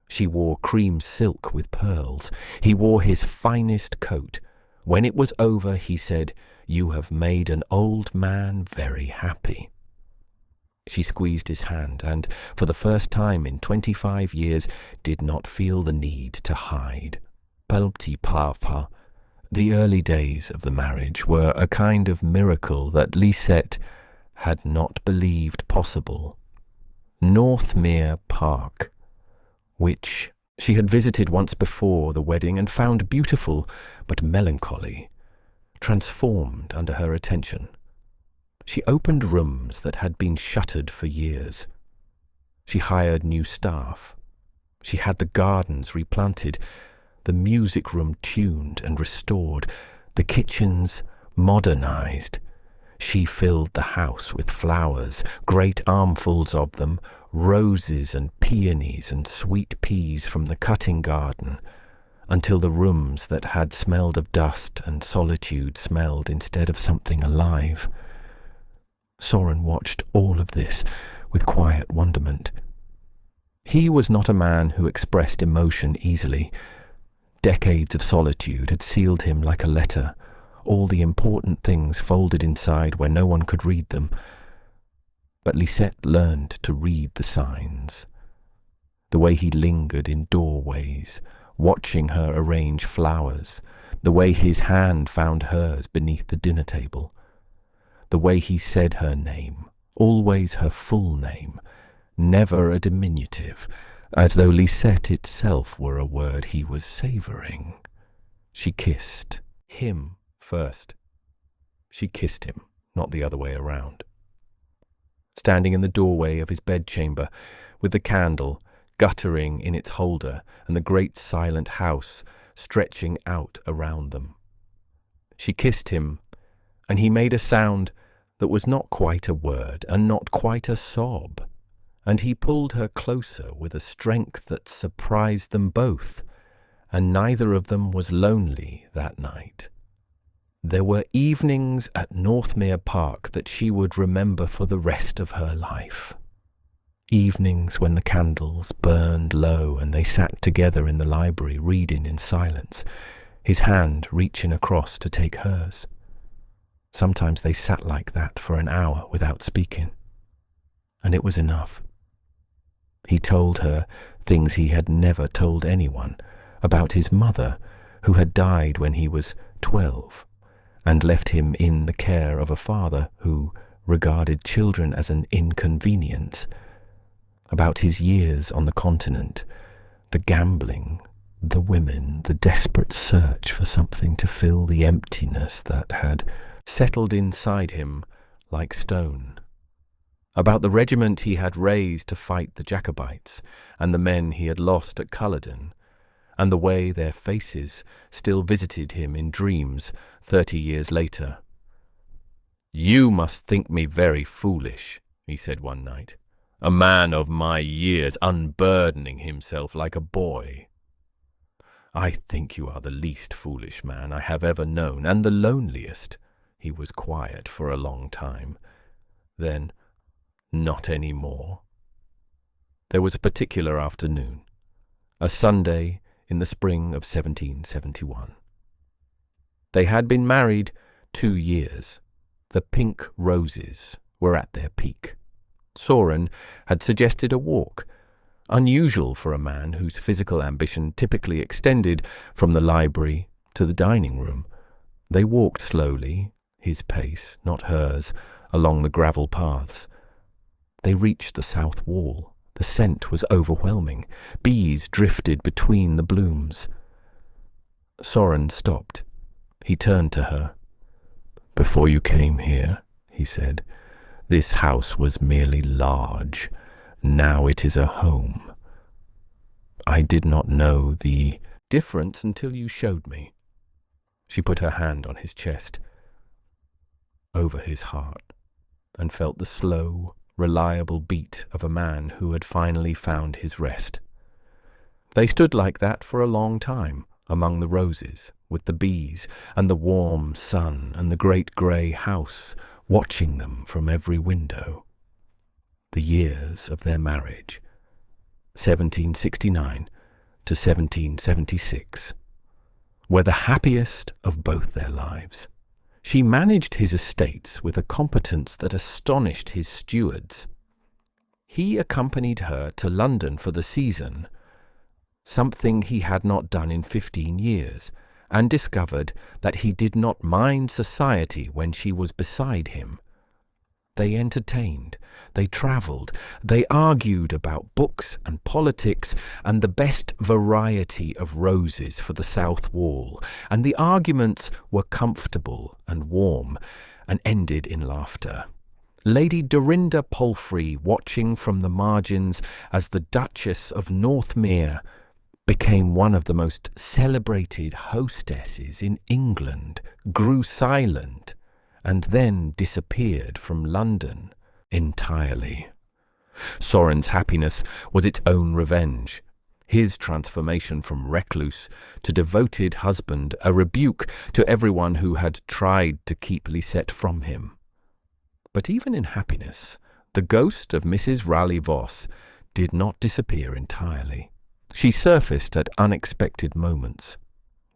She wore cream silk with pearls. He wore his finest coat, When it was over, he said, "You have made an old man very happy." She squeezed his hand, and, for the first time in 25 years, did not feel the need to hide. Petit papa. The early days of the marriage were a kind of miracle that Lisette had not believed possible. Northmere Park, which she had visited once before the wedding and found beautiful but melancholy, transformed under her attention. She opened rooms that had been shuttered for years. She hired new staff. She had the gardens replanted, the music room tuned and restored, the kitchens modernized. She filled the house with flowers, great armfuls of them, roses and peonies and sweet peas from the cutting garden, until the rooms that had smelled of dust and solitude smelled instead of something alive. Soren watched all of this with quiet wonderment. He was not a man who expressed emotion easily. Decades of solitude had sealed him like a letter, all the important things folded inside where no one could read them. But Lisette learned to read the signs. The way he lingered in doorways, watching her arrange flowers, the way his hand found hers beneath the dinner table, the way he said her name, always her full name, never a diminutive, as though Lisette itself were a word he was savouring. She kissed him first. She kissed him, not the other way around. Standing in the doorway of his bedchamber, with the candle guttering in its holder and the great silent house stretching out around them, she kissed him, and he made a sound that was not quite a word and not quite a sob, and he pulled her closer with a strength that surprised them both, and neither of them was lonely that night. There were evenings at Northmere Park that she would remember for the rest of her life. Evenings when the candles burned low and they sat together in the library reading in silence, his hand reaching across to take hers. Sometimes they sat like that for an hour without speaking, and it was enough. He told her things he had never told anyone, about his mother, who had died when he was 12, and left him in the care of a father who regarded children as an inconvenience, about his years on the continent, the gambling, the women, the desperate search for something to fill the emptiness that had settled inside him like stone, about the regiment he had raised to fight the Jacobites, and the men he had lost at Culloden, and the way their faces still visited him in dreams 30 years later. "You must think me very foolish," he said one night, "a man of my years unburdening himself like a boy. I think you are the least foolish man I have ever known, and the loneliest." He was quiet for a long time. Then, "Not any more." There was a particular afternoon, a Sunday in the spring of 1771. They had been married 2 years. The pink roses were at their peak. Soren had suggested a walk, unusual for a man whose physical ambition typically extended from the library to the dining room. They walked slowly, his pace, not hers, along the gravel paths. They reached the south wall. The scent was overwhelming. Bees drifted between the blooms. Soren stopped. He turned to her. "Before you came here," he said, "this house was merely large. Now it is a home. I did not know the difference until you showed me." She put her hand on his chest, over his heart, and felt the slow, reliable beat of a man who had finally found his rest. They stood like that for a long time, among the roses, with the bees, and the warm sun, and the great grey house, watching them from every window. The years of their marriage, 1769 to 1776. were the happiest of both their lives. She managed his estates with a competence that astonished his stewards. He accompanied her to London for the season, something he had not done in 15 years, and discovered that he did not mind society when she was beside him. They entertained, they travelled, they argued about books and politics and the best variety of roses for the south wall, and the arguments were comfortable and warm and ended in laughter. Lady Dorinda Palfrey, watching from the margins as the Duchess of Northmere became one of the most celebrated hostesses in England, grew silent, and then disappeared from London entirely. Soren's happiness was its own revenge. His transformation from recluse to devoted husband, a rebuke to everyone who had tried to keep Lisette from him. But even in happiness, the ghost of Mrs. Raleigh-Voss did not disappear entirely. She surfaced at unexpected moments.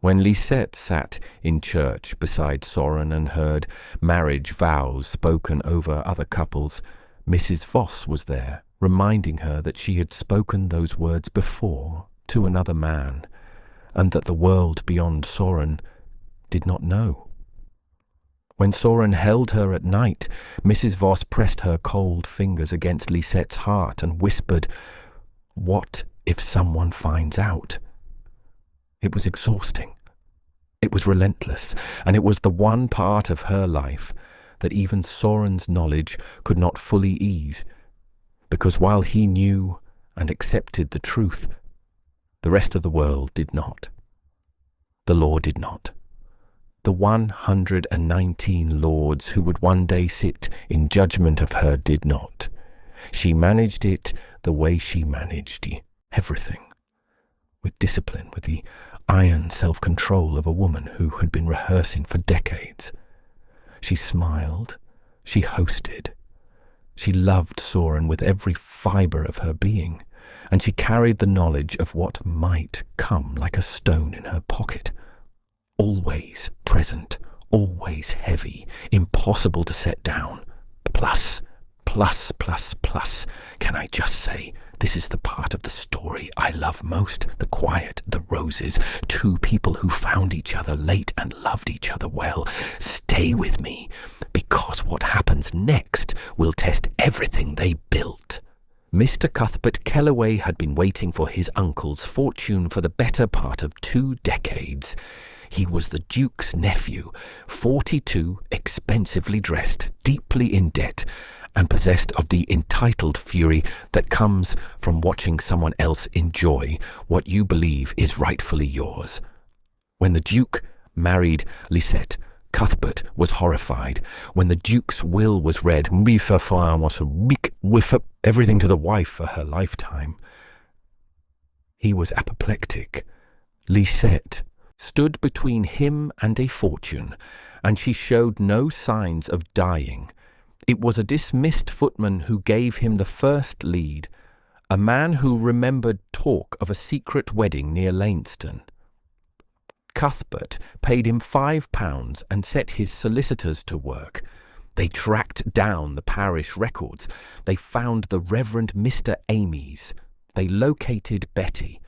When Lisette sat in church beside Soren and heard marriage vows spoken over other couples, Mrs. Voss was there, reminding her that she had spoken those words before to another man, and that the world beyond Soren did not know. When Soren held her at night, Mrs. Voss pressed her cold fingers against Lisette's heart and whispered, "What if someone finds out?" It was exhausting. It was relentless, and it was the one part of her life that even Soren's knowledge could not fully ease, because while he knew and accepted the truth, the rest of the world did not. The law did not. The 119 lords who would one day sit in judgment of her did not. She managed it the way she managed everything, with discipline, with the iron self-control of a woman who had been rehearsing for decades. She smiled, she hosted, she loved Soren with every fibre of her being, and she carried the knowledge of what might come like a stone in her pocket, always present, always heavy, impossible to set down. Plus, plus, plus, plus, can I just say, this is the part of the story I love most, the quiet, the roses, two people who found each other late and loved each other well. Stay with me, because what happens next will test everything they built. Mr. Cuthbert Kellaway had been waiting for his uncle's fortune for the better part of 2 decades. He was the Duke's nephew, 42, expensively dressed, deeply in debt, and possessed of the entitled fury that comes from watching someone else enjoy what you believe is rightfully yours. When the Duke married Lisette, Cuthbert was horrified. When the Duke's will was read, everything to the wife for her lifetime, he was apoplectic. Lisette stood between him and a fortune, and she showed no signs of dying. It was a dismissed footman who gave him the first lead, a man who remembered talk of a secret wedding near Lainston. Cuthbert paid him £5 and set his solicitors to work. They tracked down the parish records. They found the Reverend Mr. Amy's. They located Betty.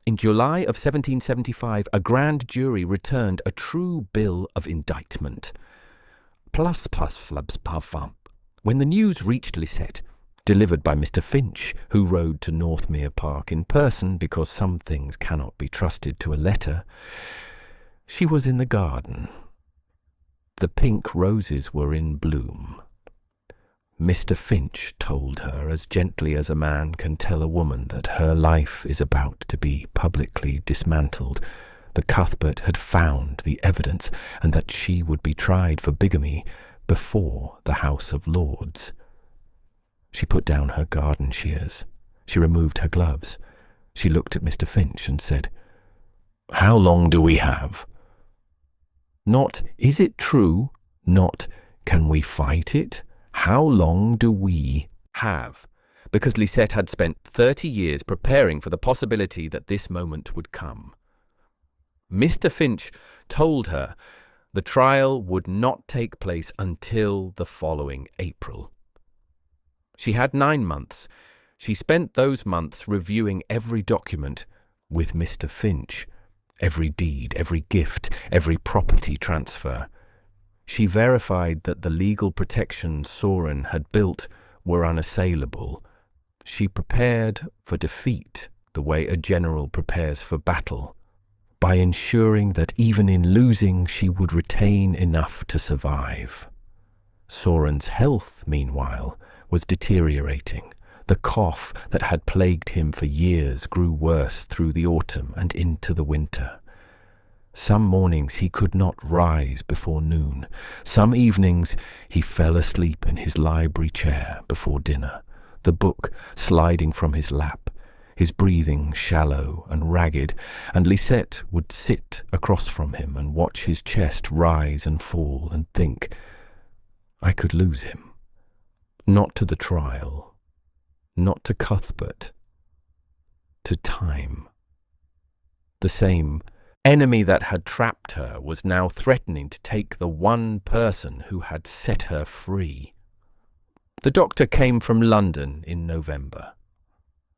In July of 1775, a grand jury returned a true bill of indictment. Plus, flubs, puff. When the news reached Lisette, delivered by Mr. Finch, who rode to Northmere Park in person because some things cannot be trusted to a letter, she was in the garden. The pink roses were in bloom. Mr. Finch told her as gently as a man can tell a woman that her life is about to be publicly dismantled, that Cuthbert had found the evidence and that she would be tried for bigamy before the House of Lords. She put down her garden shears. She removed her gloves. She looked at Mr. Finch and said, "How long do we have?" Not, "Is it true?" Not, "Can we fight it?" How long do we have? Because Lisette had spent 30 years preparing for the possibility that this moment would come. Mr. Finch told her the trial would not take place until the following April. She had 9 months. She spent those months reviewing every document with Mr. Finch, every deed, every gift, every property transfer. She verified that the legal protections Soren had built were unassailable. She prepared for defeat the way a general prepares for battle, by ensuring that even in losing she would retain enough to survive. Soren's health, meanwhile, was deteriorating. The cough that had plagued him for years grew worse through the autumn and into the winter. Some mornings he could not rise before noon. Some evenings he fell asleep in his library chair before dinner, the book sliding from his lap, his breathing shallow and ragged, and Lisette would sit across from him and watch his chest rise and fall and think, I could lose him. Not to the trial, not to Cuthbert, to time. The same enemy that had trapped her was now threatening to take the one person who had set her free. The doctor came from London in November.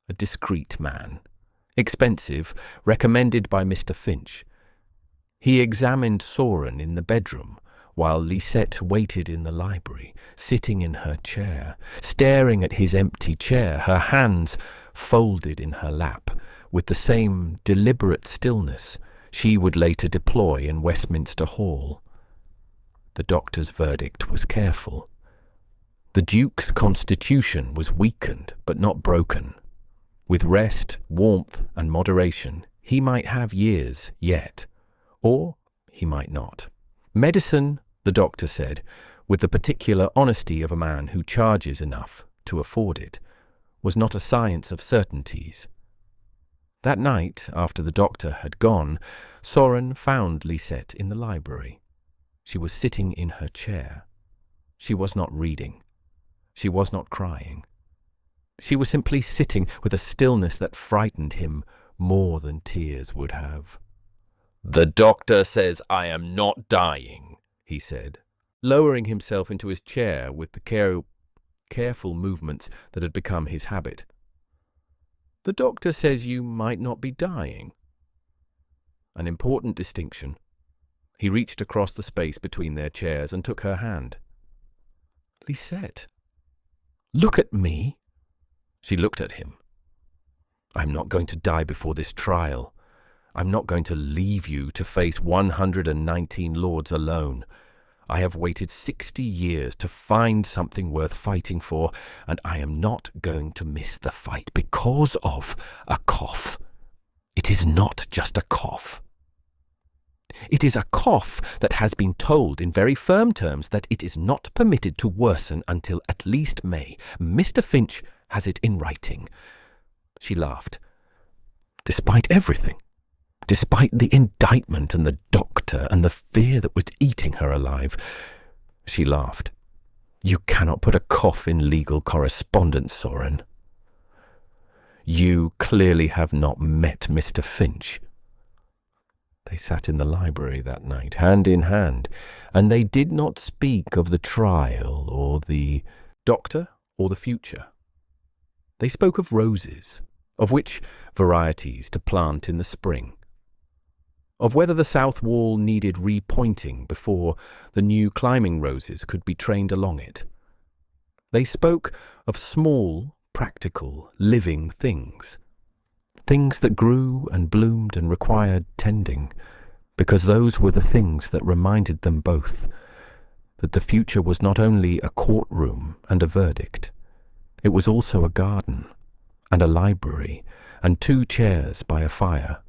A discreet man, expensive, recommended by Mr. Finch. He examined Soren in the bedroom, while Lisette waited in the library, sitting in her chair, staring at his empty chair, her hands folded in her lap, with the same deliberate stillness she would later deploy in Westminster Hall. The doctor's verdict was careful. The Duke's constitution was weakened, but not broken. With rest, warmth, and moderation, he might have years yet, or he might not. Medicine, the doctor said, with the particular honesty of a man who charges enough to afford it, was not a science of certainties. That night, after the doctor had gone, Soren found Lisette in the library. She was sitting in her chair. She was not reading. She was not crying. She was simply sitting with a stillness that frightened him more than tears would have. "The doctor says I am not dying," he said, lowering himself into his chair with the careful movements that had become his habit. "The doctor says you might not be dying." An important distinction. He reached across the space between their chairs and took her hand. "Lisette, look at me." She looked at him. "I'm not going to die before this trial. I'm not going to leave you to face 119 lords alone. I have waited 60 years to find something worth fighting for, and I am not going to miss the fight because of a cough. It is not just a cough. It is a cough that has been told in very firm terms that it is not permitted to worsen until at least May. Mr. Finch has it in writing." She laughed. Despite everything, despite the indictment and the doctor and the fear that was eating her alive, she laughed. "You cannot put a cough in legal correspondence, Soren. You clearly have not met Mr. Finch." They sat in the library that night, hand in hand, and they did not speak of the trial or the doctor or the future. They spoke of roses, of which varieties to plant in the spring, of whether the south wall needed repointing before the new climbing roses could be trained along it. They spoke of small, practical, living things, things that grew and bloomed and required tending, because those were the things that reminded them both that the future was not only a courtroom and a verdict, it was also a garden and a library and 2 chairs by a fire.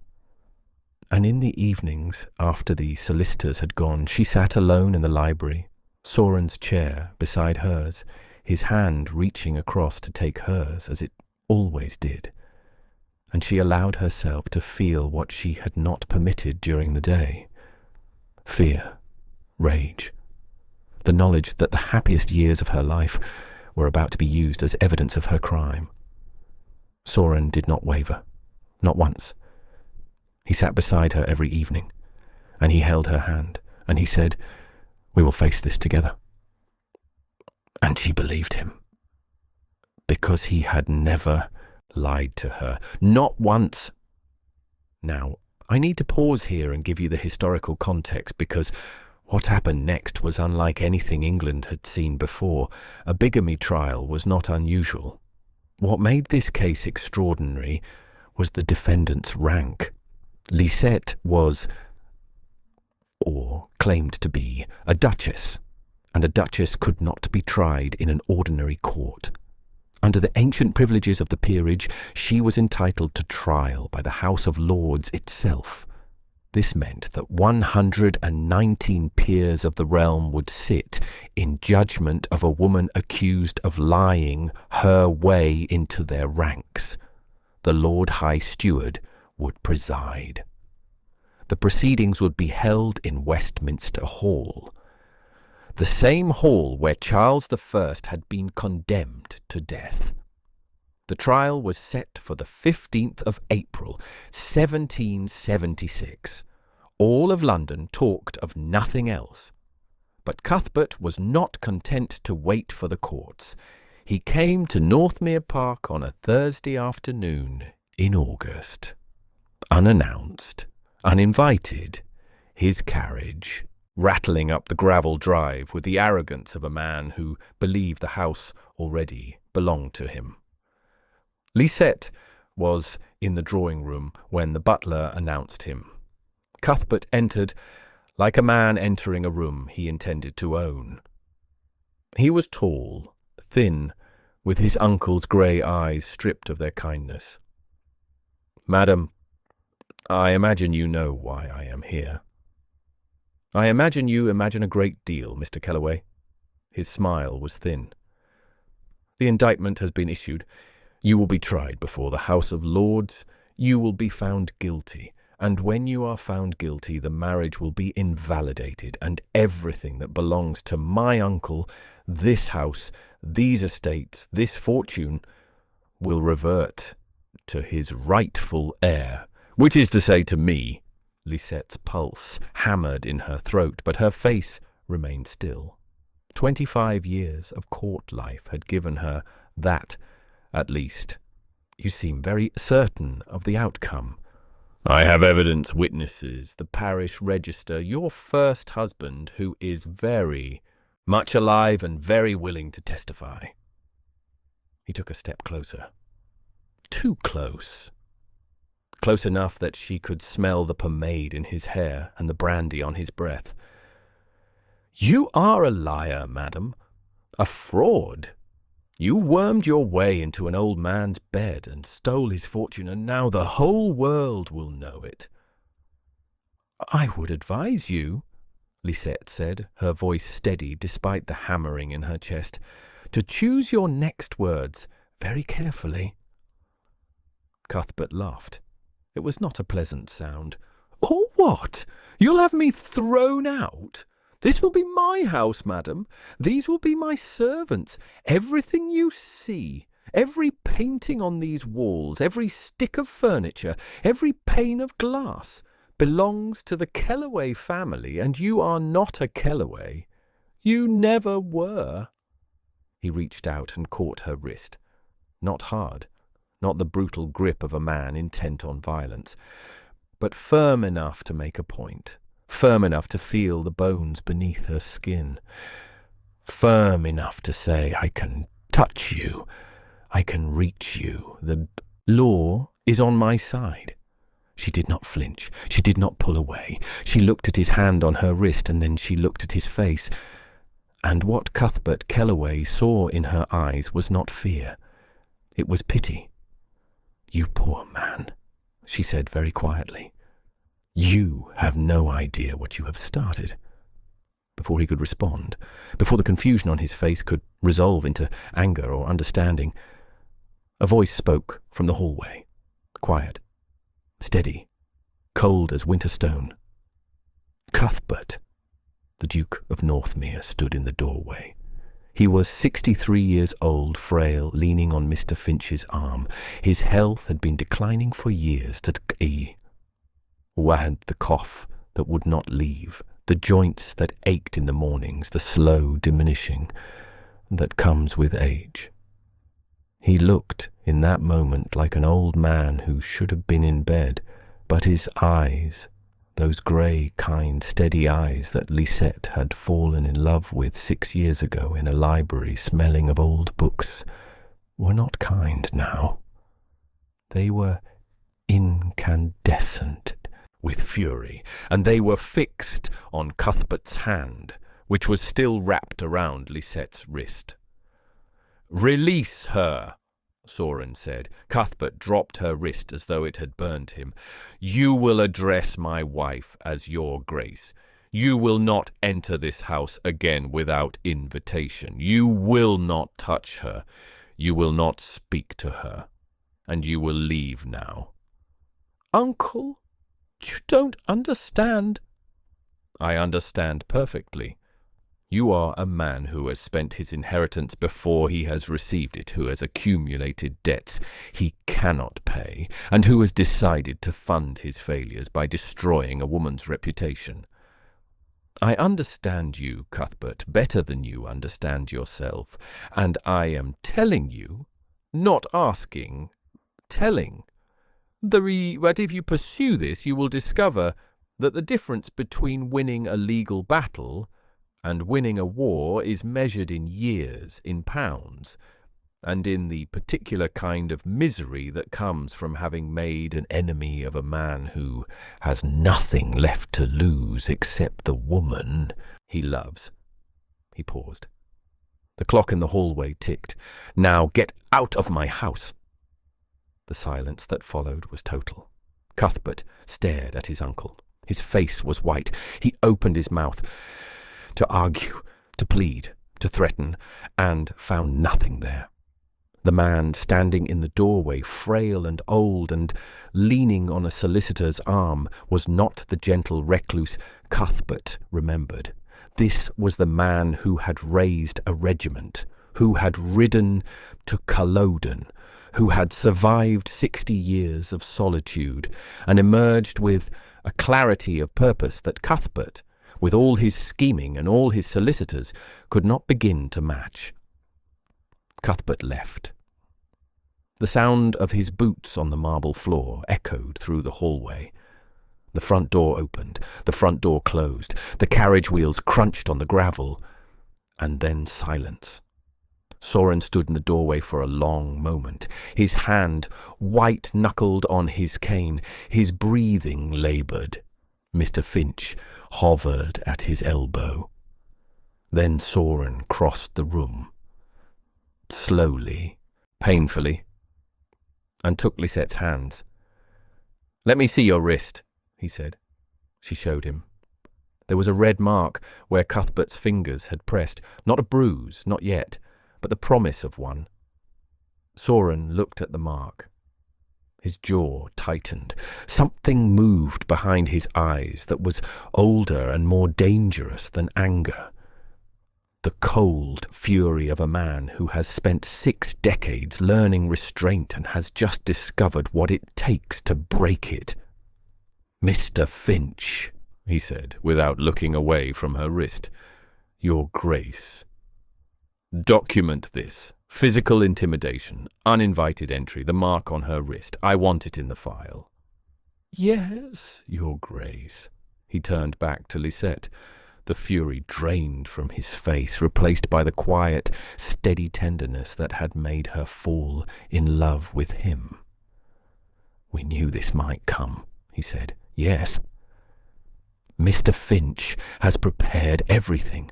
And in the evenings, after the solicitors had gone, she sat alone in the library, Soren's chair beside hers, his hand reaching across to take hers as it always did, and she allowed herself to feel what she had not permitted during the day: fear, rage, the knowledge that the happiest years of her life were about to be used as evidence of her crime. Soren did not waver, not once. He sat beside her every evening, and he held her hand, and he said, "We will face this together." And she believed him, because he had never lied to her, not once. Now, I need to pause here and give you the historical context, because what happened next was unlike anything England had seen before. A bigamy trial was not unusual. What made this case extraordinary was the defendant's rank. Lisette was, or claimed to be, a duchess, and a duchess could not be tried in an ordinary court. Under the ancient privileges of the peerage, she was entitled to trial by the House of Lords itself. This meant that 119 peers of the realm would sit in judgment of a woman accused of lying her way into their ranks. The Lord High Steward would preside. The proceedings would be held in Westminster Hall, the same hall where Charles I had been condemned to death. The trial was set for the 15th of April, 1776. All of London talked of nothing else. But Cuthbert was not content to wait for the courts. He came to Northmere Park on a Thursday afternoon in August, unannounced, uninvited, his carriage rattling up the gravel drive with the arrogance of a man who believed the house already belonged to him. Lisette was in the drawing-room when the butler announced him. Cuthbert entered like a man entering a room he intended to own. He was tall, thin, with his uncle's grey eyes stripped of their kindness. "Madam, I imagine you know why I am here." "I imagine you imagine a great deal, Mr. Kellaway." His smile was thin. "The indictment has been issued. You will be tried before the House of Lords. You will be found guilty. And when you are found guilty, the marriage will be invalidated, and everything that belongs to my uncle, this house, these estates, this fortune, will revert to his rightful heir, which is to say to me." Lisette's pulse hammered in her throat, but her face remained still. 25 years of court life had given her that, at least. "You seem very certain of the outcome." "I have evidence, witnesses, the parish register, your first husband, who is very much alive and very willing to testify." He took a step closer. Too close. Close enough that she could smell the pomade in his hair and the brandy on his breath. "You are a liar, madam, a fraud. You wormed your way into an old man's bed and stole his fortune, and now the whole world will know it." "I would advise you," Lisette said, her voice steady despite the hammering in her chest, "to choose your next words very carefully." Cuthbert laughed. It was not a pleasant sound. "Oh, what? You'll have me thrown out? This will be my house, madam. These will be my servants. Everything you see, every painting on these walls, every stick of furniture, every pane of glass, belongs to the Kellaway family, and you are not a Kellaway. You never were." He reached out and caught her wrist. Not hard. Not the brutal grip of a man intent on violence, but firm enough to make a point, firm enough to feel the bones beneath her skin, firm enough to say, "I can touch you, I can reach you, the law is on my side." She did not flinch, she did not pull away. She looked at his hand on her wrist, and then she looked at his face, and what Cuthbert Kellaway saw in her eyes was not fear, it was pity. "You poor man," she said very quietly. "You have no idea what you have started." Before he could respond, before the confusion on his face could resolve into anger or understanding, a voice spoke from the hallway, quiet, steady, cold as winter stone. Cuthbert, the Duke of Northmere, stood in the doorway. He was 63 years old, frail, leaning on Mr. Finch's arm. His health had been declining for years. Wad the cough that would not leave, the joints that ached in the mornings, the slow diminishing that comes with age. He looked in that moment like an old man who should have been in bed, but his eyes, those grey, kind, steady eyes that Lisette had fallen in love with 6 years ago in a library smelling of old books, were not kind now. They were incandescent with fury, and they were fixed on Cuthbert's hand, which was still wrapped around Lisette's wrist. "Release her," Soren said. Cuthbert dropped her wrist as though it had burned him. "You will address my wife as your grace. You will not enter this house again without invitation. You will not touch her. You will not speak to her. And you will leave now." "Uncle, you don't understand." "I understand perfectly. You are a man who has spent his inheritance before he has received it, who has accumulated debts he cannot pay, and who has decided to fund his failures by destroying a woman's reputation. I understand you, Cuthbert, better than you understand yourself, and I am telling you, not asking, telling. But if you pursue this, you will discover that the difference between winning a legal battle and winning a war is measured in years, in pounds, and in the particular kind of misery that comes from having made an enemy of a man who has nothing left to lose except the woman he loves." He paused. The clock in the hallway ticked. "Now get out of my house." The silence that followed was total. Cuthbert stared at his uncle. His face was white. He opened his mouth to argue, to plead, to threaten, and found nothing there. The man standing in the doorway, frail and old and leaning on a solicitor's arm, was not the gentle recluse Cuthbert remembered. This was the man who had raised a regiment, who had ridden to Culloden, who had survived 60 years of solitude and emerged with a clarity of purpose that Cuthbert, with all his scheming and all his solicitors, could not begin to match. Cuthbert left. The sound of his boots on the marble floor echoed through the hallway. The front door opened, the front door closed, the carriage wheels crunched on the gravel, and then silence. Soren stood in the doorway for a long moment, his hand white-knuckled on his cane, his breathing laboured. Mr. Finch hovered at his elbow. Then Soren crossed the room, slowly, painfully, and took Lisette's hands. "Let me see your wrist," he said. She showed him. There was a red mark where Cuthbert's fingers had pressed, not a bruise, not yet, but the promise of one. Soren looked at the mark. His jaw tightened. Something moved behind his eyes that was older and more dangerous than anger. The cold fury of a man who has spent 6 decades learning restraint and has just discovered what it takes to break it. "Mr. Finch," he said, without looking away from her wrist, "Your Grace. Document this. Physical intimidation, uninvited entry, the mark on her wrist. I want it in the file." "Yes, Your Grace." He turned back to Lisette. The fury drained from his face, replaced by the quiet, steady tenderness that had made her fall in love with him. "We knew this might come," he said. "Yes. Mr. Finch has prepared everything.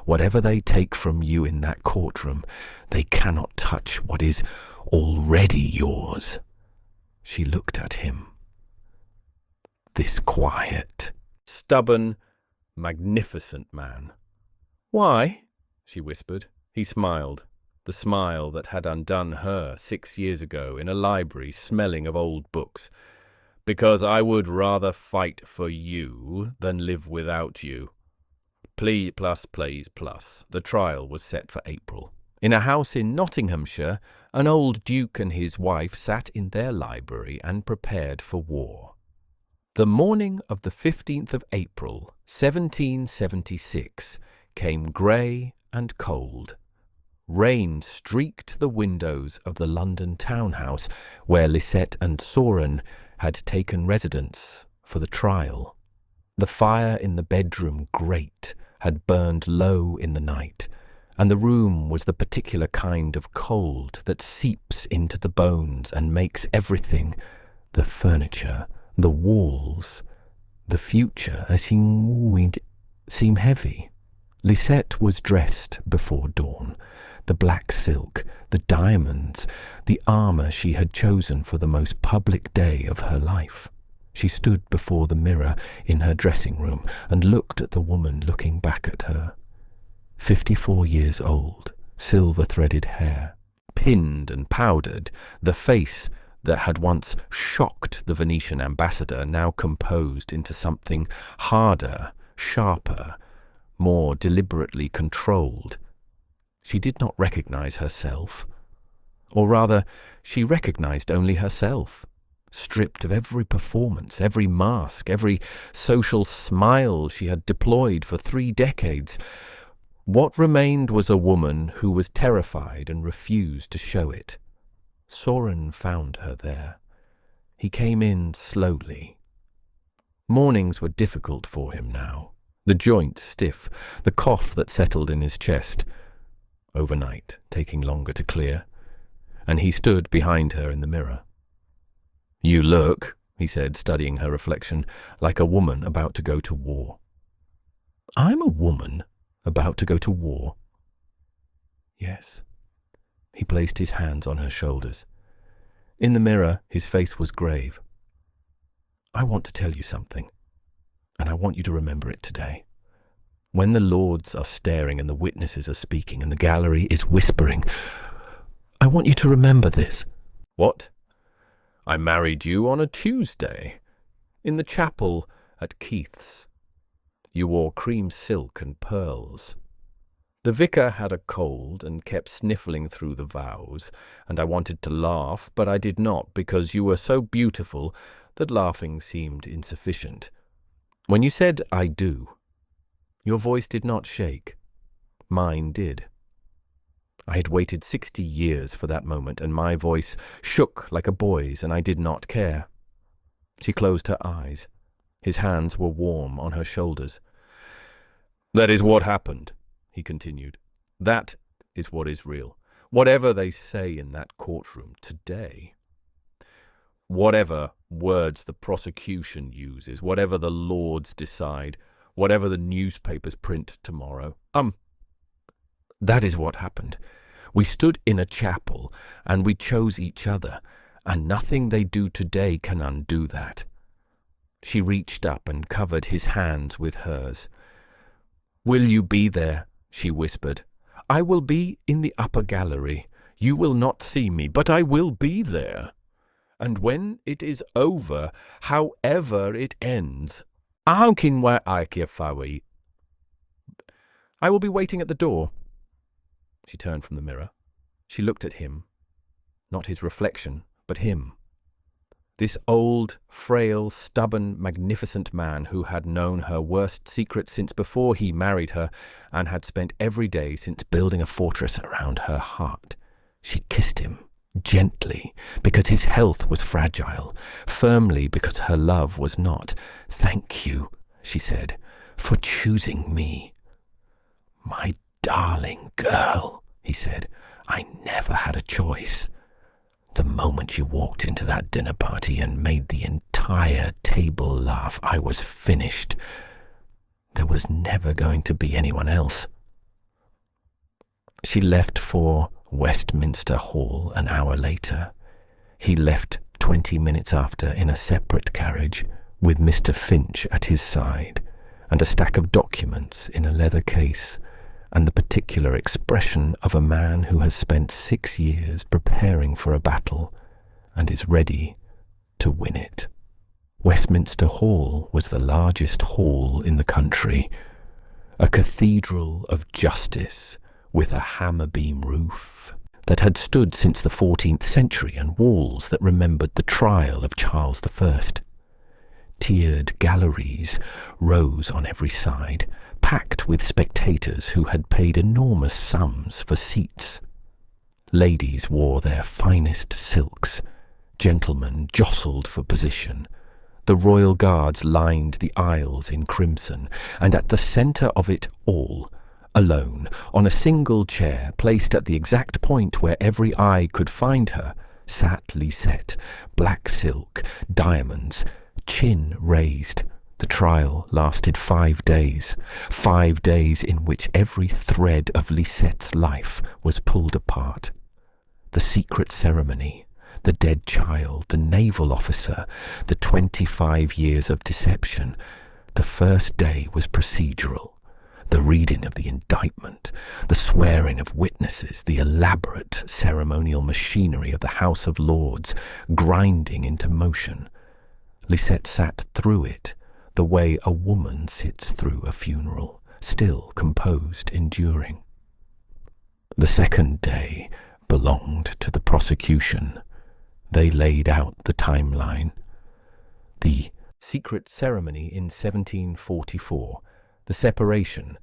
Whatever they take from you in that courtroom, they cannot touch what is already yours." She looked at him. This quiet, stubborn, magnificent man. "Why?" she whispered. He smiled, the smile that had undone her 6 years ago in a library smelling of old books. "Because I would rather fight for you than live without you. Plea plus plays plus." The trial was set for April. In a house in Nottinghamshire, an old duke and his wife sat in their library and prepared for war. The morning of the 15th of April, 1776, came grey and cold. Rain streaked the windows of the London townhouse where Lisette and Soren had taken residence for the trial. The fire in the bedroom grate had burned low in the night, and the room was the particular kind of cold that seeps into the bones and makes everything, the furniture, the walls, the future, seem heavy. Lisette was dressed before dawn. The black silk, the diamonds, the armour she had chosen for the most public day of her life. She stood before the mirror in her dressing room and looked at the woman looking back at her. 54 years old, silver-threaded hair, pinned and powdered, the face that had once shocked the Venetian ambassador now composed into something harder, sharper, more deliberately controlled. She did not recognize herself. Or rather, she recognized only herself, stripped of every performance, every mask, every social smile she had deployed for 3 decades. What remained was a woman who was terrified and refused to show it. Soren found her there. He came in slowly. Mornings were difficult for him now, the joint stiff, the cough that settled in his chest, overnight taking longer to clear, and he stood behind her in the mirror. "You look," he said, studying her reflection, "like a woman about to go to war." "I'm a woman about to go to war?" "Yes." He placed his hands on her shoulders. In the mirror, his face was grave. "I want to tell you something, and I want you to remember it today. When the lords are staring and the witnesses are speaking and the gallery is whispering, I want you to remember this." "What?" "I married you on a Tuesday, in the chapel at Keith's. You wore cream silk and pearls. The vicar had a cold and kept sniffling through the vows, and I wanted to laugh, but I did not, because you were so beautiful that laughing seemed insufficient. When you said 'I do,' your voice did not shake. Mine did. I had waited 60 years for that moment, and my voice shook like a boy's, and I did not care." She closed her eyes. His hands were warm on her shoulders. "That is what happened," he continued. "That is what is real. Whatever they say in that courtroom today, whatever words the prosecution uses, whatever the lords decide, whatever the newspapers print tomorrow, that is what happened. We stood in a chapel, and we chose each other, and nothing they do today can undo that." She reached up and covered his hands with hers. "Will you be there?" she whispered. "I will be in the upper gallery. You will not see me, but I will be there. And when it is over, however it ends, I will be waiting at the door." She turned from the mirror. She looked at him, not his reflection, but him. This old, frail, stubborn, magnificent man who had known her worst secret since before he married her and had spent every day since building a fortress around her heart. She kissed him, gently, because his health was fragile, firmly because her love was not. "Thank you," she said, "for choosing me." "My darling girl," he said, "I never had a choice. The moment you walked into that dinner party and made the entire table laugh, I was finished. There was never going to be anyone else." She left for Westminster Hall an hour later. He left 20 minutes after in a separate carriage with Mr. Finch at his side and a stack of documents in a leather case, and the particular expression of a man who has spent 6 years preparing for a battle and is ready to win it. Westminster Hall was the largest hall in the country, a cathedral of justice with a hammer-beam roof that had stood since the 14th century and walls that remembered the trial of Charles I. tiered galleries rose on every side, packed with spectators who had paid enormous sums for seats. Ladies wore their finest silks, gentlemen jostled for position. The royal guards lined the aisles in crimson, and at the centre of it all, alone, on a single chair placed at the exact point where every eye could find her, sat Lisette, black silk, diamonds, chin raised. The trial lasted 5 days, 5 days in which every thread of Lisette's life was pulled apart. The secret ceremony, the dead child, the naval officer, the 25 years of deception. The first day was procedural. The reading of the indictment, the swearing of witnesses, the elaborate ceremonial machinery of the House of Lords grinding into motion. Lisette sat through it the way a woman sits through a funeral, still composed, enduring. The second day belonged to the prosecution. They laid out the timeline. The secret ceremony in 1744, the separation,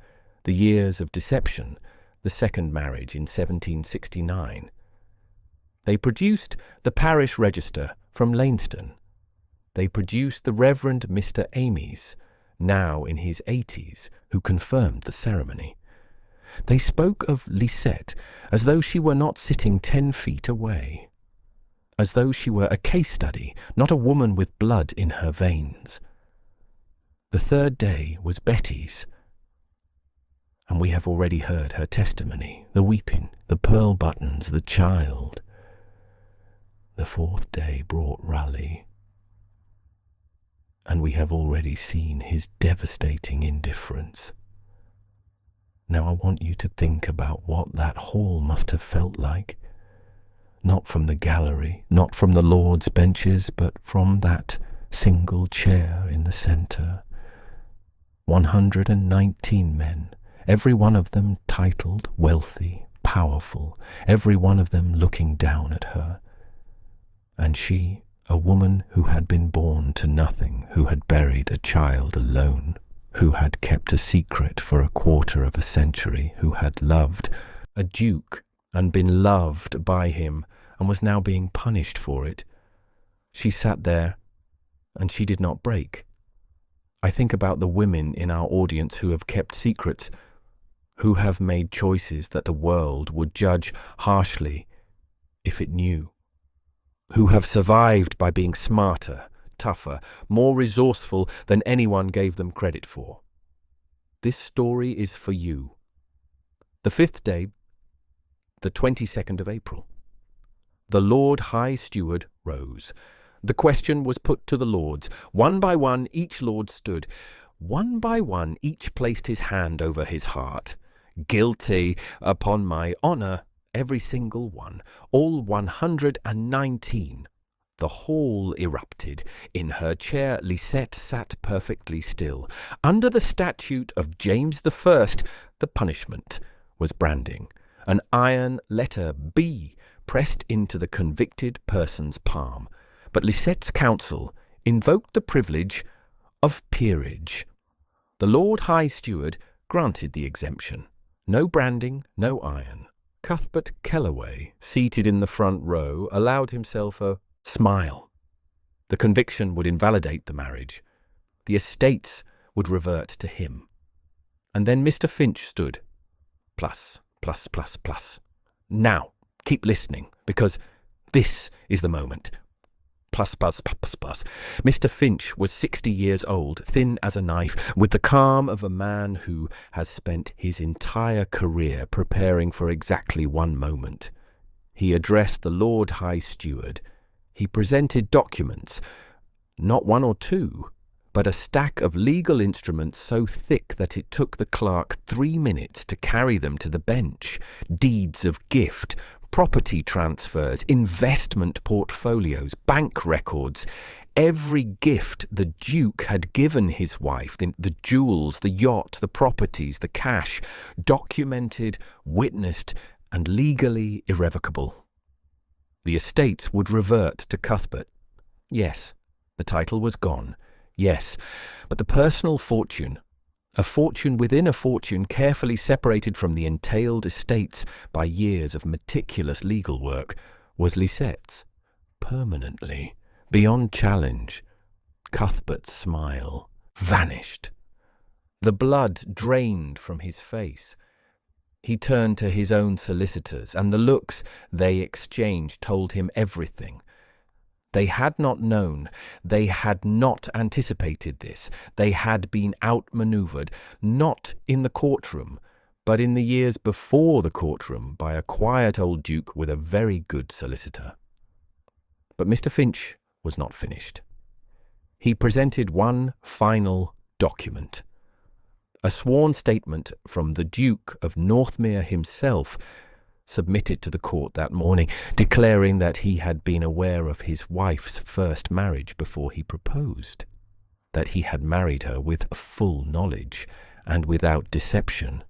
the years of deception, the second marriage in 1769. They produced the parish register from Lainston. They produced the Reverend Mr. Amys, now in his 80s, who confirmed the ceremony. They spoke of Lisette as though she were not sitting 10 feet away, as though she were a case study, not a woman with blood in her veins. The third day was Betty's, and we have already heard her testimony, the weeping, the pearl buttons, the child. The fourth day brought Raleigh, and we have already seen his devastating indifference. Now I want you to think about what that hall must have felt like. Not from the gallery, not from the Lords' benches, but from that single chair in the centre. 119 men, every one of them titled, wealthy, powerful, every one of them looking down at her. And she, a woman who had been born to nothing, who had buried a child alone, who had kept a secret for a quarter of a century, who had loved a duke and been loved by him and was now being punished for it. She sat there and she did not break. I think about the women in our audience who have kept secrets, who have made choices that the world would judge harshly if it knew, who have survived by being smarter, tougher, more resourceful than anyone gave them credit for. This story is for you. The fifth day, the 22nd of April. The Lord High Steward rose. The question was put to the Lords. One by one each Lord stood. One by one each placed his hand over his heart. Guilty, upon my honour, every single one, all 119. The hall erupted. In her chair Lisette sat perfectly still. Under the statute of James I, the punishment was branding. An iron letter B pressed into the convicted person's palm. But Lisette's counsel invoked the privilege of peerage. The Lord High Steward granted the exemption. No branding, no iron. Cuthbert Kellaway, seated in the front row, allowed himself a smile. The conviction would invalidate the marriage. The estates would revert to him. And then Mr. Finch stood. Plus, plus, plus, plus. Now, keep listening, because this is the moment. Plus, plus, plus, plus. Mr. Finch was 60 years old, thin as a knife, with the calm of a man who has spent his entire career preparing for exactly one moment. He addressed the Lord High Steward. He presented documents, not one or two, but a stack of legal instruments so thick that it took the clerk 3 minutes to carry them to the bench. Deeds of gift, property transfers, investment portfolios, bank records. Every gift the Duke had given his wife, the jewels, the yacht, the properties, the cash, documented, witnessed, and legally irrevocable. The estates would revert to Cuthbert. Yes, the title was gone. Yes, but the personal fortune, a fortune within a fortune carefully separated from the entailed estates by years of meticulous legal work, was Lisette's, permanently, beyond challenge. Cuthbert's smile vanished. The blood drained from his face. He turned to his own solicitors, and the looks they exchanged told him everything. They had not known, they had not anticipated this. They had been outmanoeuvred, not in the courtroom, but in the years before the courtroom, by a quiet old duke with a very good solicitor. But Mr. Finch was not finished. He presented one final document, a sworn statement from the Duke of Northmere himself, submitted to the court that morning, declaring that he had been aware of his wife's first marriage before he proposed, that he had married her with full knowledge and without deception,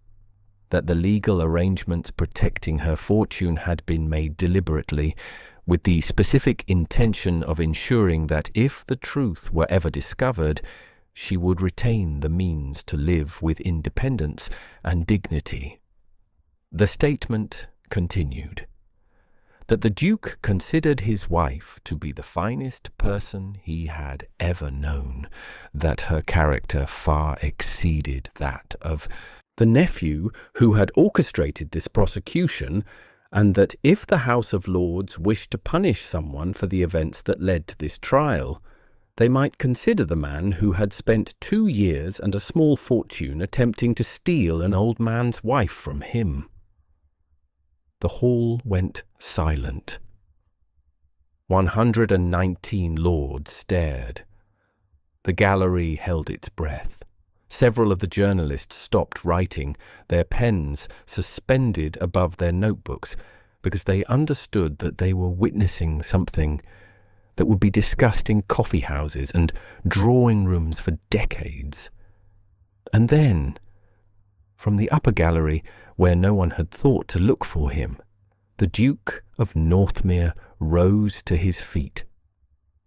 that the legal arrangements protecting her fortune had been made deliberately, with the specific intention of ensuring that if the truth were ever discovered, she would retain the means to live with independence and dignity. The statement continued that the Duke considered his wife to be the finest person he had ever known, that her character far exceeded that of the nephew who had orchestrated this prosecution, and that if the House of Lords wished to punish someone for the events that led to this trial, they might consider the man who had spent 2 years and a small fortune attempting to steal an old man's wife from him. The hall went silent. 119 lords stared. The gallery held its breath. Several of the journalists stopped writing, their pens suspended above their notebooks, because they understood that they were witnessing something that would be discussed in coffee houses and drawing rooms for decades. And then, from the upper gallery, where no one had thought to look for him, the Duke of Northmere rose to his feet.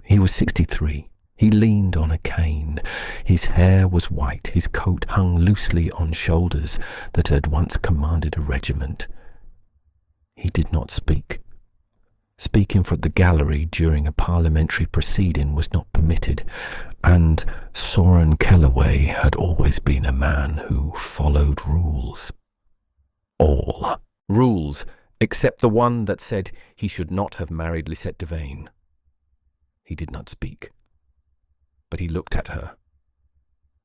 He was 63. He leaned on a cane. His hair was white. His coat hung loosely on shoulders that had once commanded a regiment. He did not speak. Speaking from the gallery during a parliamentary proceeding was not permitted, and Soren Kellaway had always been a man who followed rules. All rules, except the one that said he should not have married Lisette Devane. He did not speak, but he looked at her.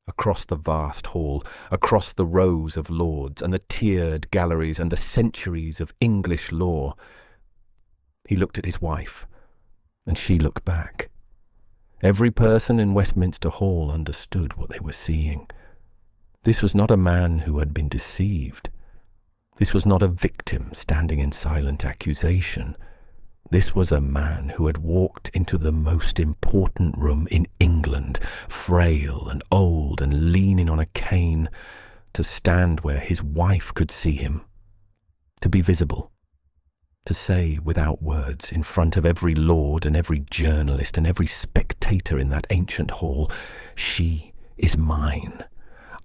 Across the vast hall, across the rows of lords and the tiered galleries and the centuries of English law, he looked at his wife, and she looked back. Every person in Westminster Hall understood what they were seeing. This was not a man who had been deceived. This was not a victim standing in silent accusation. This was a man who had walked into the most important room in England, frail and old and leaning on a cane, to stand where his wife could see him, to be visible, to say without words in front of every lord and every journalist and every spectator in that ancient hall, "She is mine.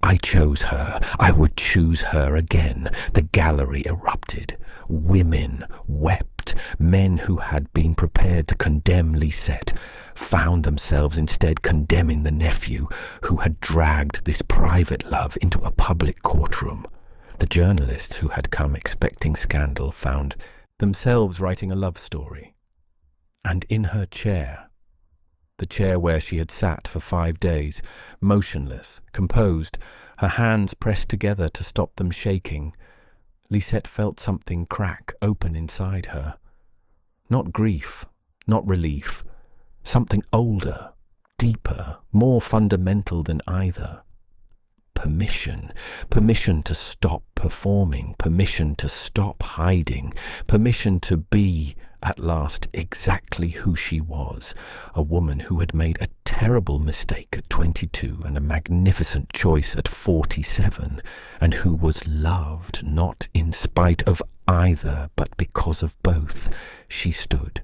I chose her. I would choose her again." The gallery erupted. Women wept. Men who had been prepared to condemn Lisette found themselves instead condemning the nephew who had dragged this private love into a public courtroom. The journalists who had come expecting scandal found themselves writing a love story. And in her chair, the chair where she had sat for 5 days, motionless, composed, her hands pressed together to stop them shaking, Lisette felt something crack open inside her. Not grief, not relief, something older, deeper, more fundamental than either. Permission. Permission to stop performing. Permission to stop hiding. Permission to be, at last, exactly who she was. A woman who had made a terrible mistake at 22 and a magnificent choice at 47, and who was loved not in spite of either, but because of both. She stood,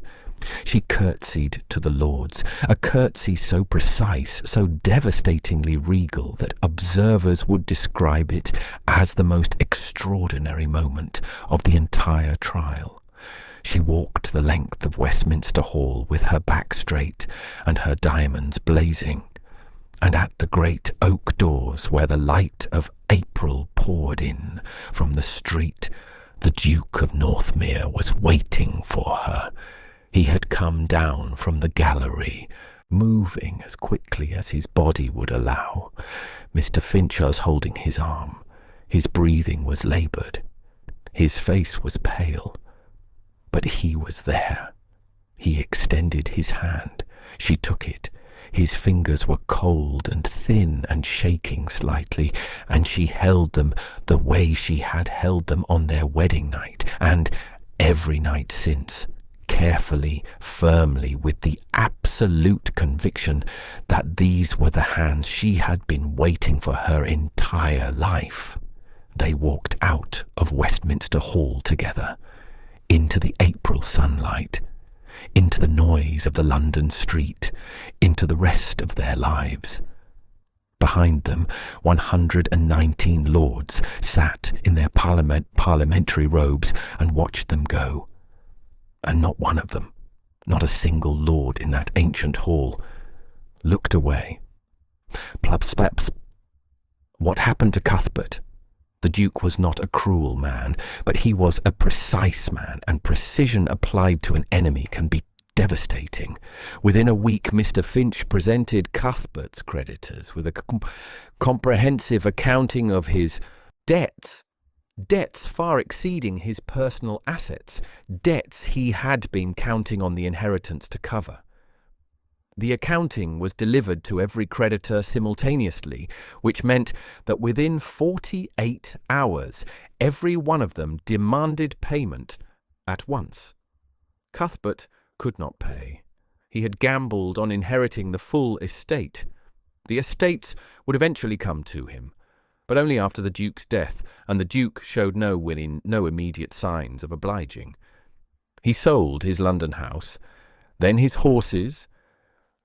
She curtsied to the lords, a curtsy so precise, so devastatingly regal, that observers would describe it as the most extraordinary moment of the entire trial. She walked the length of Westminster Hall with her back straight and her diamonds blazing, and at the great oak doors where the light of April poured in from the street, the Duke of Northmere was waiting for her. He had come down from the gallery, moving as quickly as his body would allow. Mr. Finch was holding his arm. His breathing was laboured. His face was pale. But he was there. He extended his hand. She took it. His fingers were cold and thin and shaking slightly, and she held them the way she had held them on their wedding night, and every night since, carefully, firmly, with the absolute conviction that these were the hands she had been waiting for her entire life. They walked out of Westminster Hall together, into the April sunlight, into the noise of the London street, into the rest of their lives. Behind them, 119 lords sat in their parliamentary robes and watched them go. And not one of them, not a single lord in that ancient hall, looked away. Plubs. What happened to Cuthbert? The Duke was not a cruel man, but he was a precise man, and precision applied to an enemy can be devastating. Within a week, Mr. Finch presented Cuthbert's creditors with a comprehensive accounting of his debts far exceeding his personal assets, debts he had been counting on the inheritance to cover. The accounting was delivered to every creditor simultaneously, which meant that within 48 hours, every one of them demanded payment at once. Cuthbert could not pay. He had gambled on inheriting the full estate. The estates would eventually come to him, but only after the Duke's death, and the Duke showed no immediate signs of obliging. He sold his London house, then his horses,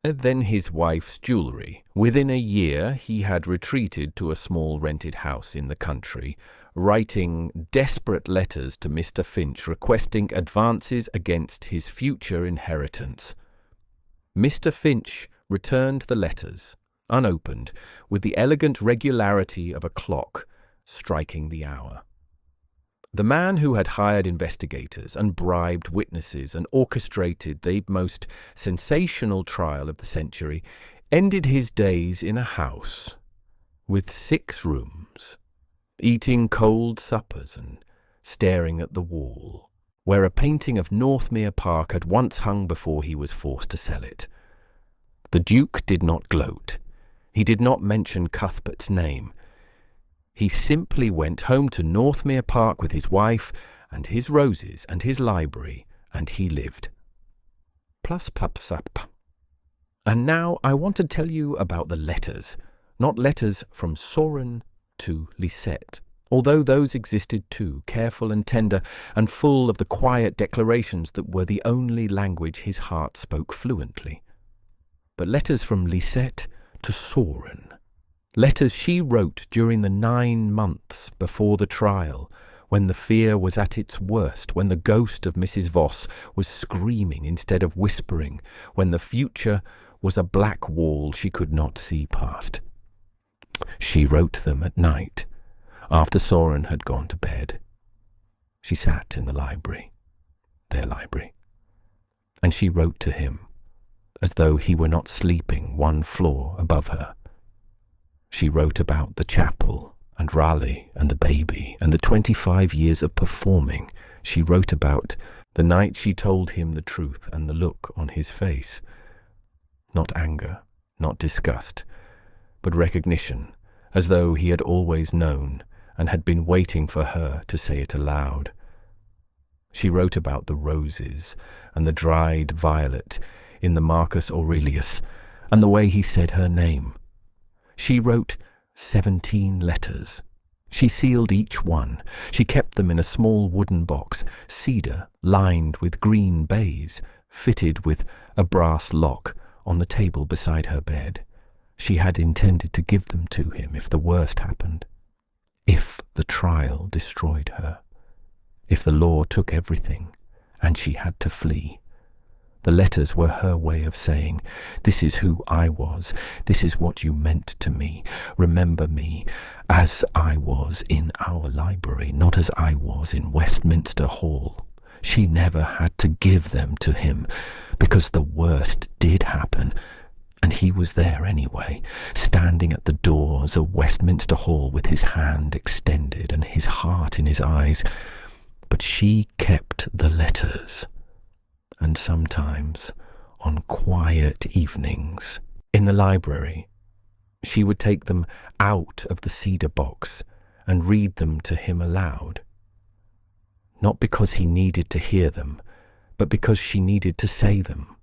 then his wife's jewellery. Within a year he had retreated to a small rented house in the country, writing desperate letters to Mr. Finch requesting advances against his future inheritance. Mr. Finch returned the letters, unopened, with the elegant regularity of a clock striking the hour. The man who had hired investigators and bribed witnesses and orchestrated the most sensational trial of the century ended his days in a house with 6 rooms, eating cold suppers and staring at the wall, where a painting of Northmere Park had once hung before he was forced to sell it. The Duke did not gloat. He did not mention Cuthbert's name. He simply went home to Northmere Park with his wife and his roses and his library, and he lived. And now I want to tell you about the letters, not letters from Sorin to Lisette, although those existed too, careful and tender, and full of the quiet declarations that were the only language his heart spoke fluently. But letters from Lisette to Sorin, letters she wrote during the 9 months before the trial, when the fear was at its worst, when the ghost of Mrs. Voss was screaming instead of whispering, when the future was a black wall she could not see past. She wrote them at night, after Sorin had gone to bed. She sat in the library, their library, and she wrote to him, as though he were not sleeping 1 floor above her. She wrote about the chapel, and Raleigh, and the baby, and the 25 years of performing. She wrote about the night she told him the truth and the look on his face. Not anger, not disgust, but recognition, as though he had always known and had been waiting for her to say it aloud. She wrote about the roses and the dried violet in the Marcus Aurelius, and the way he said her name. She wrote 17 letters. She sealed each one. She kept them in a small wooden box, cedar lined with green baize, fitted with a brass lock, on the table beside her bed. She had intended to give them to him if the worst happened, if the trial destroyed her, if the law took everything and she had to flee. The letters were her way of saying, "This is who I was. This is what you meant to me. Remember me as I was in our library, not as I was in Westminster Hall." She never had to give them to him, because the worst did happen, and he was there anyway, standing at the doors of Westminster Hall with his hand extended and his heart in his eyes. But she kept the letters. And sometimes, on quiet evenings, in the library, she would take them out of the cedar box and read them to him aloud. Not because he needed to hear them, but because she needed to say them,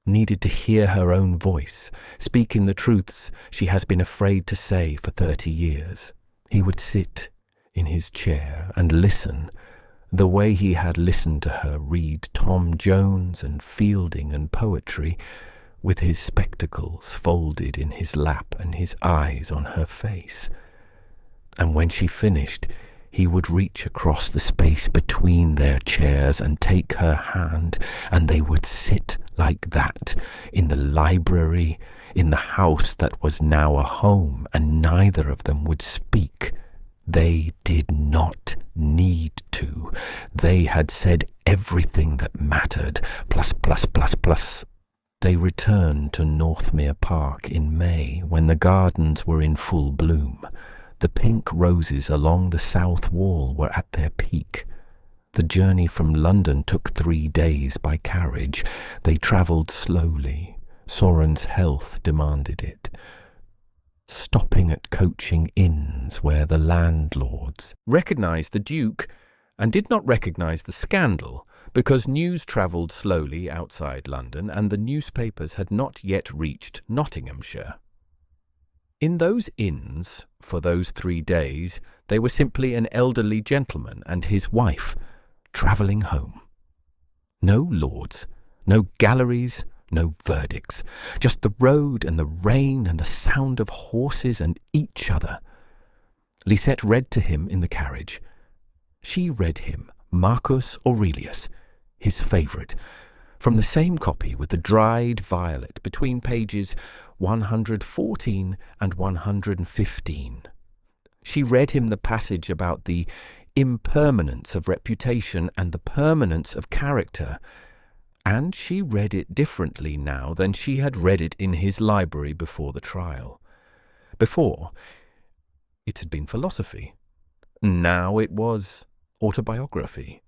needed to hear her own voice, speaking the truths she has been afraid to say for 30 years. He would sit in his chair and listen, the way he had listened to her read Tom Jones and Fielding and poetry, with his spectacles folded in his lap and his eyes on her face. And when she finished, he would reach across the space between their chairs and take her hand, and they would sit like that in the library, in the house that was now a home, and neither of them would speak. They did not need to. They had said everything that mattered, plus. They returned to Northmere Park in May, when the gardens were in full bloom. The pink roses along the south wall were at their peak. The journey from London took 3 days by carriage. They travelled slowly. Soren's health demanded it, stopping at coaching inns where the landlords recognised the Duke and did not recognise the scandal, because news travelled slowly outside London and the newspapers had not yet reached Nottinghamshire. In those inns, for those 3 days, they were simply an elderly gentleman and his wife, travelling home. No lords, no galleries, no verdicts, just the road and the rain and the sound of horses and each other. Lisette read to him in the carriage. She read him Marcus Aurelius, his favourite, from the same copy with the dried violet between pages 114 and 115. She read him the passage about the impermanence of reputation and the permanence of character, and she read it differently now than she had read it in his library before the trial. Before, it had been philosophy. Now it was autobiography.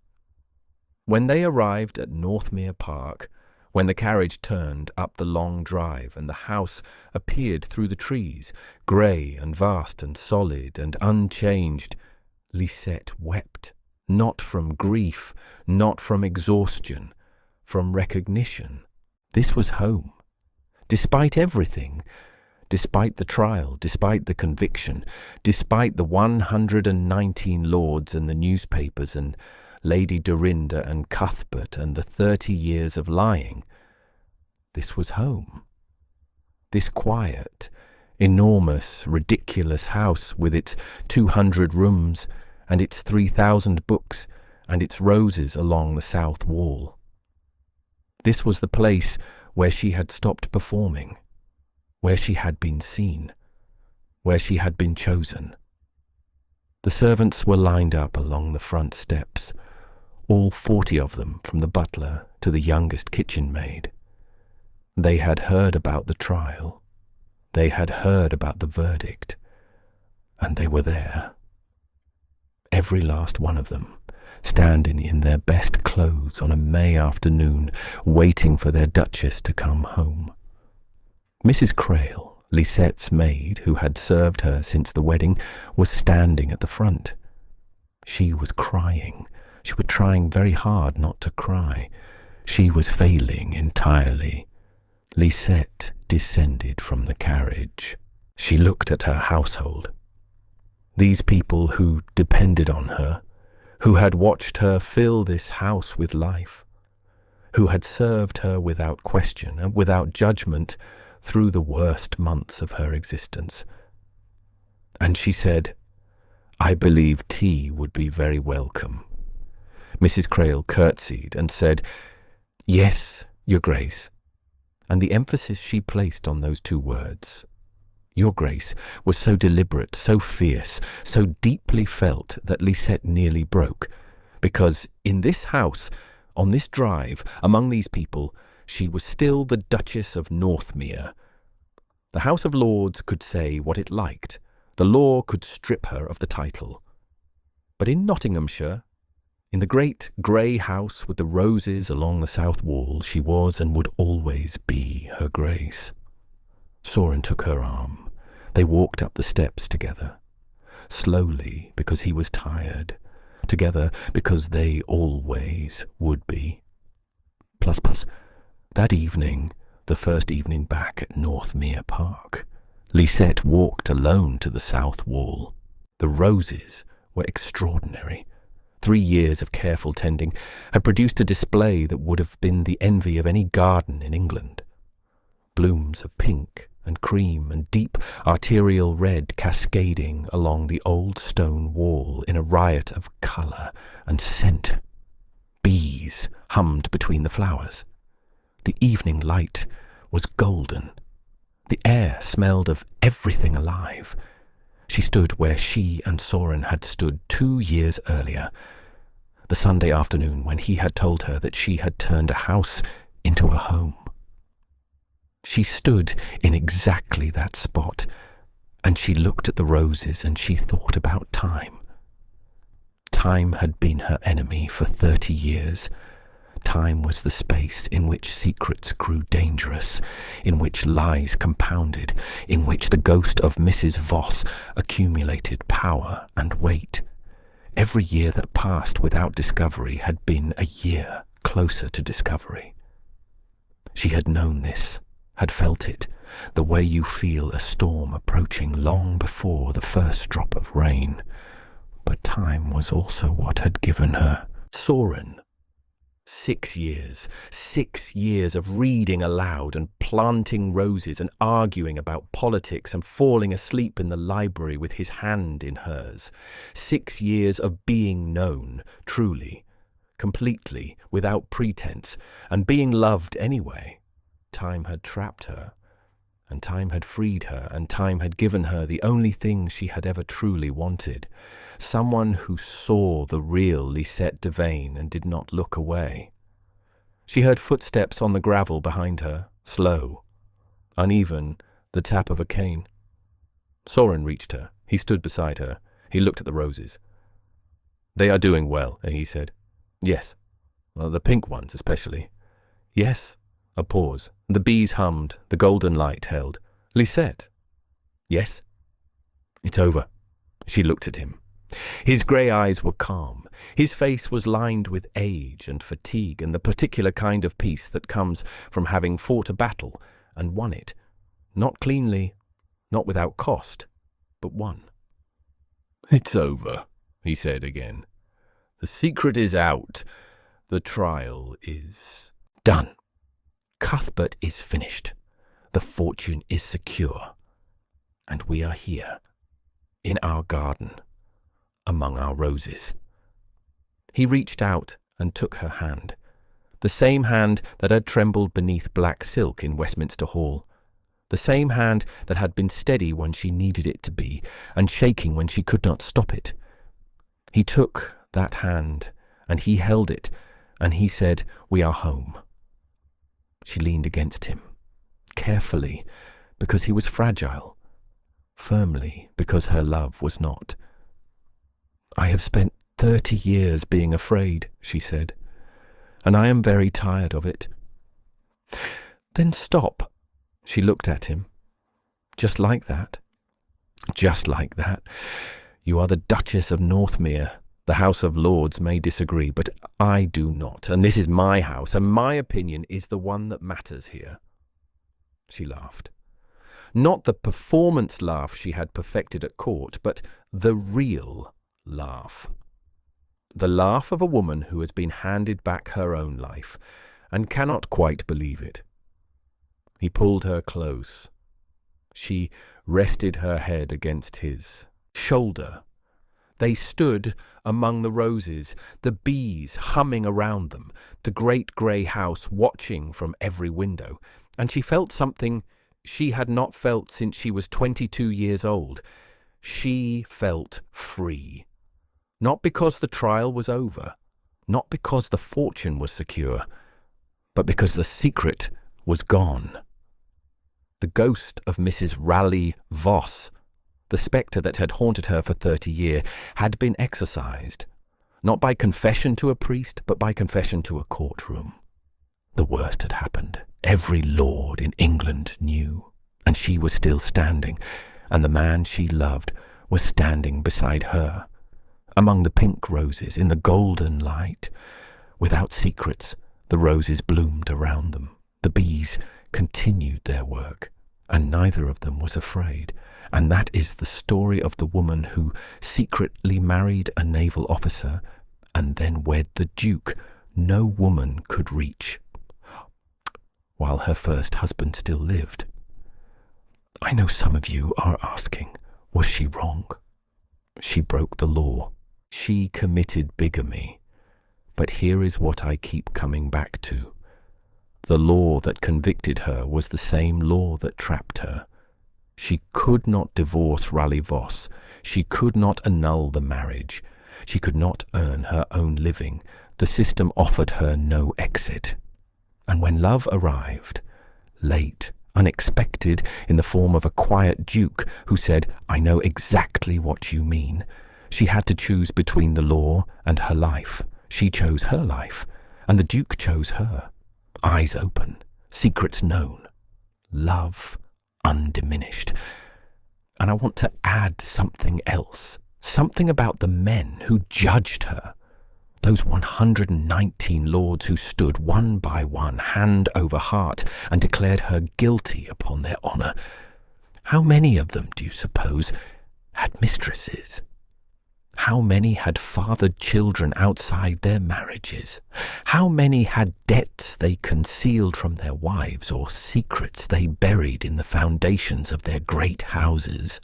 When they arrived at Northmere Park, when the carriage turned up the long drive and the house appeared through the trees, grey and vast and solid and unchanged, Lisette wept, not from grief, not from exhaustion, from recognition. This was home. Despite everything, despite the trial, despite the conviction, despite the 119 lords and the newspapers and Lady Dorinda and Cuthbert and the 30 years of lying, this was home. This quiet, enormous, ridiculous house with its 200 rooms and its 3,000 books and its roses along the south wall. This was the place where she had stopped performing, where she had been seen, where she had been chosen. The servants were lined up along the front steps, all 40 of them, from the butler to the youngest kitchen maid. They had heard about the trial. They had heard about the verdict. And they were there. Every last one of them, standing in their best clothes on a May afternoon, waiting for their Duchess to come home. Mrs. Crail, Lisette's maid, who had served her since the wedding, was standing at the front. She was crying. She was trying very hard not to cry. She was failing entirely. Lisette descended from the carriage. She looked at her household. These people who depended on her, who had watched her fill this house with life, who had served her without question and without judgment through the worst months of her existence. And she said, "I believe tea would be very welcome." Mrs. Crail curtsied and said, "Yes, Your Grace," and the emphasis she placed on those two words, Your Grace, was so deliberate, so fierce, so deeply felt that Lisette nearly broke, because in this house, on this drive, among these people, she was still the Duchess of Northmere. The House of Lords could say what it liked. The law could strip her of the title. But in Nottinghamshire, in the great grey house with the roses along the south wall, she was and would always be Her Grace. Sorin took her arm. They walked up the steps together, slowly because he was tired, together because they always would be. Plus, that evening, the first evening back at Northmere Park, Lisette walked alone to the south wall. The roses were extraordinary. 3 years of careful tending had produced a display that would have been the envy of any garden in England. Blooms of pink and cream and deep arterial red cascading along the old stone wall in a riot of colour and scent. Bees hummed between the flowers. The evening light was golden. The air smelled of everything alive. She stood where she and Sorin had stood 2 years earlier, the Sunday afternoon when he had told her that she had turned a house into a home. She stood in exactly that spot, and she looked at the roses and she thought about time. Time had been her enemy for 30 years. Time was the space in which secrets grew dangerous, in which lies compounded, in which the ghost of Mrs. Voss accumulated power and weight. Every year that passed without discovery had been a year closer to discovery. She had known this, had felt it, the way you feel a storm approaching long before the first drop of rain. But time was also what had given her Sorin. 6 years, 6 years of reading aloud and planting roses and arguing about politics and falling asleep in the library with his hand in hers. 6 years of being known, truly, completely, without pretense, and being loved anyway. Time had trapped her, and time had freed her, and time had given her the only thing she had ever truly wanted. Someone who saw the real Lisette Devane and did not look away. She heard footsteps on the gravel behind her, slow, uneven, the tap of a cane. Sorin reached her. He stood beside her. He looked at the roses. "They are doing well," he said. "Yes. The pink ones especially." "Yes." A pause. The bees hummed. The golden light held. "Lisette." "Yes." "It's over." She looked at him. His grey eyes were calm. His face was lined with age and fatigue and the particular kind of peace that comes from having fought a battle and won it. Not cleanly, not without cost, but won. "It's over," he said again. "The secret is out. The trial is done. Cuthbert is finished. The fortune is secure. And we are here, in our garden, among our roses." He reached out and took her hand, the same hand that had trembled beneath black silk in Westminster Hall, the same hand that had been steady when she needed it to be, and shaking when she could not stop it. He took that hand, and he held it, and he said, "We are home." She leaned against him, carefully, because he was fragile, firmly, because her love was not. "I have spent 30 years being afraid," she said, "and I am very tired of it." "Then stop." She looked at him. "Just like that?" "Just like that. You are the Duchess of Northmere. The House of Lords may disagree, but I do not, and this is my house, and my opinion is the one that matters here." She laughed. Not the performance laugh she had perfected at court, but the real laugh. The laugh of a woman who has been handed back her own life, and cannot quite believe it. He pulled her close. She rested her head against his shoulder. They stood among the roses, the bees humming around them, the great grey house watching from every window, and she felt something she had not felt since she was 22 years old. She felt free. Not because the trial was over, not because the fortune was secure, but because the secret was gone. The ghost of Mrs. Raleigh Voss, the spectre that had haunted her for 30 years, had been exorcised, not by confession to a priest, but by confession to a courtroom. The worst had happened. Every lord in England knew, and she was still standing, and the man she loved was standing beside her, among the pink roses in the golden light. Without secrets, the roses bloomed around them. The bees continued their work, and neither of them was afraid. And that is the story of the woman who secretly married a naval officer and then wed the Duke no woman could reach, while her first husband still lived. I know some of you are asking, was she wrong? She broke the law. She committed bigamy. But here is what I keep coming back to. The law that convicted her was the same law that trapped her. She could not divorce Raleigh Voss. She could not annul the marriage. She could not earn her own living. The system offered her no exit. And when love arrived, late, unexpected, in the form of a quiet duke who said, "I know exactly what you mean," she had to choose between the law and her life. She chose her life, and the duke chose her. Eyes open, secrets known, love undiminished. And I want to add something else, something about the men who judged her. Those 119 lords who stood one by one, hand over heart, and declared her guilty upon their honour. How many of them, do you suppose, had mistresses? How many had fathered children outside their marriages? How many had debts they concealed from their wives, or secrets they buried in the foundations of their great houses?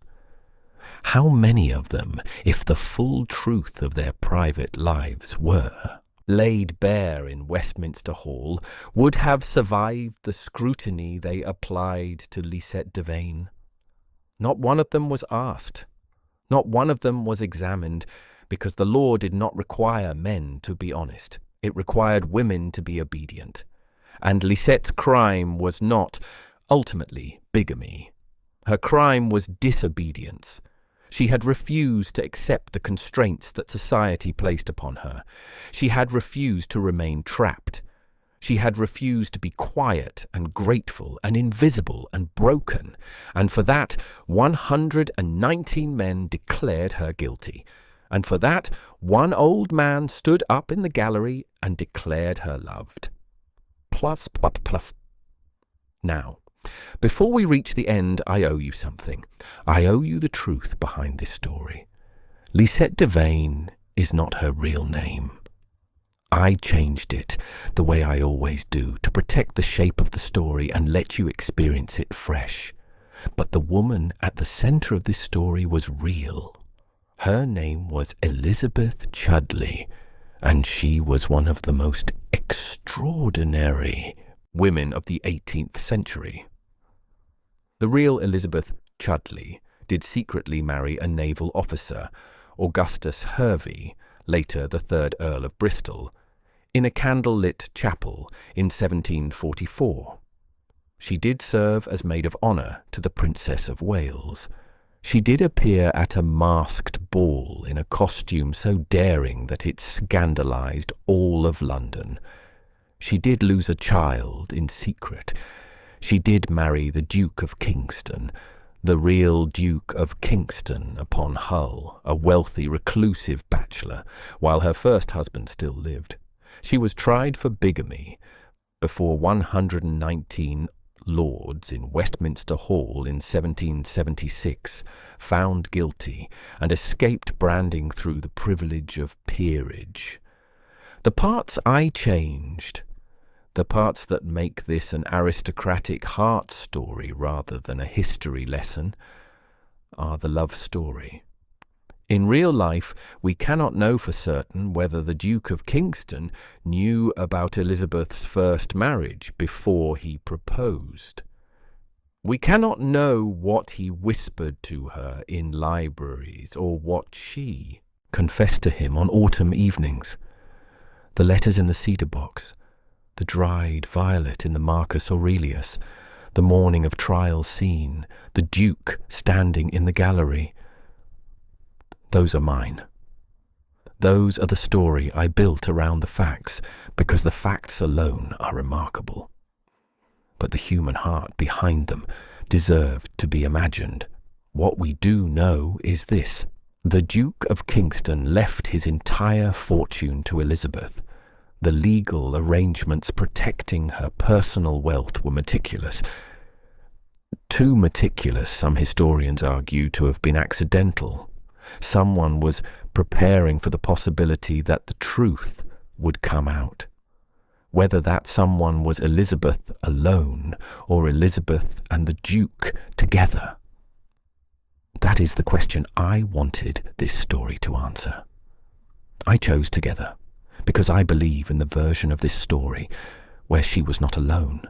How many of them, if the full truth of their private lives were laid bare in Westminster Hall, would have survived the scrutiny they applied to Lisette Devane? Not one of them was asked. Not one of them was examined, because the law did not require men to be honest. It required women to be obedient. And Lisette's crime was not, ultimately, bigamy. Her crime was disobedience. She had refused to accept the constraints that society placed upon her. She had refused to remain trapped. She had refused to be quiet and grateful and invisible and broken, and for that 119 men declared her guilty, and for that one old man stood up in the gallery and declared her loved. Pluff, pluff, pluff. Now, before we reach the end, I owe you something. I owe you the truth behind this story. Lisette Devane is not her real name. I changed it, the way I always do, to protect the shape of the story and let you experience it fresh. But the woman at the centre of this story was real. Her name was Elizabeth Chudleigh, and she was one of the most extraordinary women of the 18th century. The real Elizabeth Chudleigh did secretly marry a naval officer, Augustus Hervey, later the 3rd Earl of Bristol, in a candlelit chapel in 1744. She did serve as maid of honour to the Princess of Wales. She did appear at a masked ball in a costume so daring that it scandalised all of London. She did lose a child in secret. She did marry the Duke of Kingston, the real Duke of Kingston upon Hull, a wealthy, reclusive bachelor, while her first husband still lived. She was tried for bigamy before 119 lords in Westminster Hall in 1776, found guilty, and escaped branding through the privilege of peerage. The parts I changed, The parts that make this an aristocratic heart story rather than a history lesson are the love story. In real life, we cannot know for certain whether the Duke of Kingston knew about Elizabeth's first marriage before he proposed. We cannot know what he whispered to her in libraries or what she confessed to him on autumn evenings. The letters in the cedar box, the dried violet in the Marcus Aurelius, the morning of trial scene, the Duke standing in the gallery. Those are mine. Those are the story I built around the facts, because the facts alone are remarkable. But the human heart behind them deserved to be imagined. What we do know is this: the Duke of Kingston left his entire fortune to Elizabeth. The legal arrangements protecting her personal wealth were meticulous. Too meticulous, some historians argue, to have been accidental. Someone was preparing for the possibility that the truth would come out. Whether that someone was Elizabeth alone or Elizabeth and the Duke together, that is the question I wanted this story to answer. I chose together because I believe in the version of this story where she was not alone,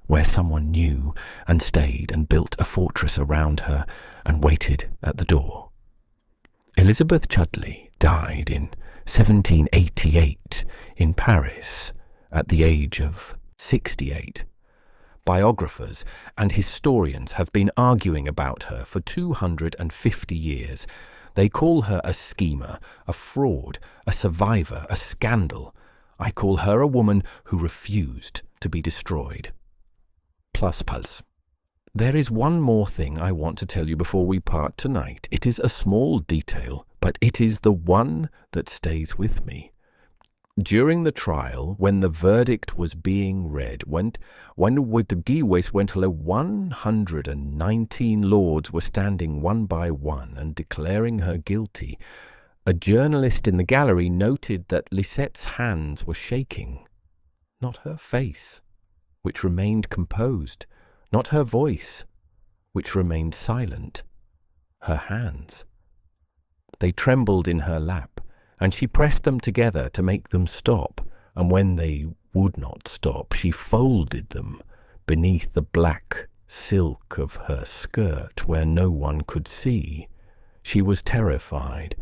where someone knew and stayed and built a fortress around her and waited at the door. Elizabeth Chudleigh died in 1788 in Paris at the age of 68. Biographers and historians have been arguing about her for 250 years. They call her a schemer, a fraud, a survivor, a scandal. I call her a woman who refused to be destroyed. Plus pulse. There is one more thing I want to tell you before we part tonight. It is a small detail, but it is the one that stays with me. During the trial, when the verdict was being read, when 119 lords were standing one by one and declaring her guilty, a journalist in the gallery noted that Lisette's hands were shaking, not her face, which remained composed, not her voice, which remained silent, her hands. They trembled in her lap, and she pressed them together to make them stop, and when they would not stop, she folded them beneath the black silk of her skirt where no one could see. She was terrified.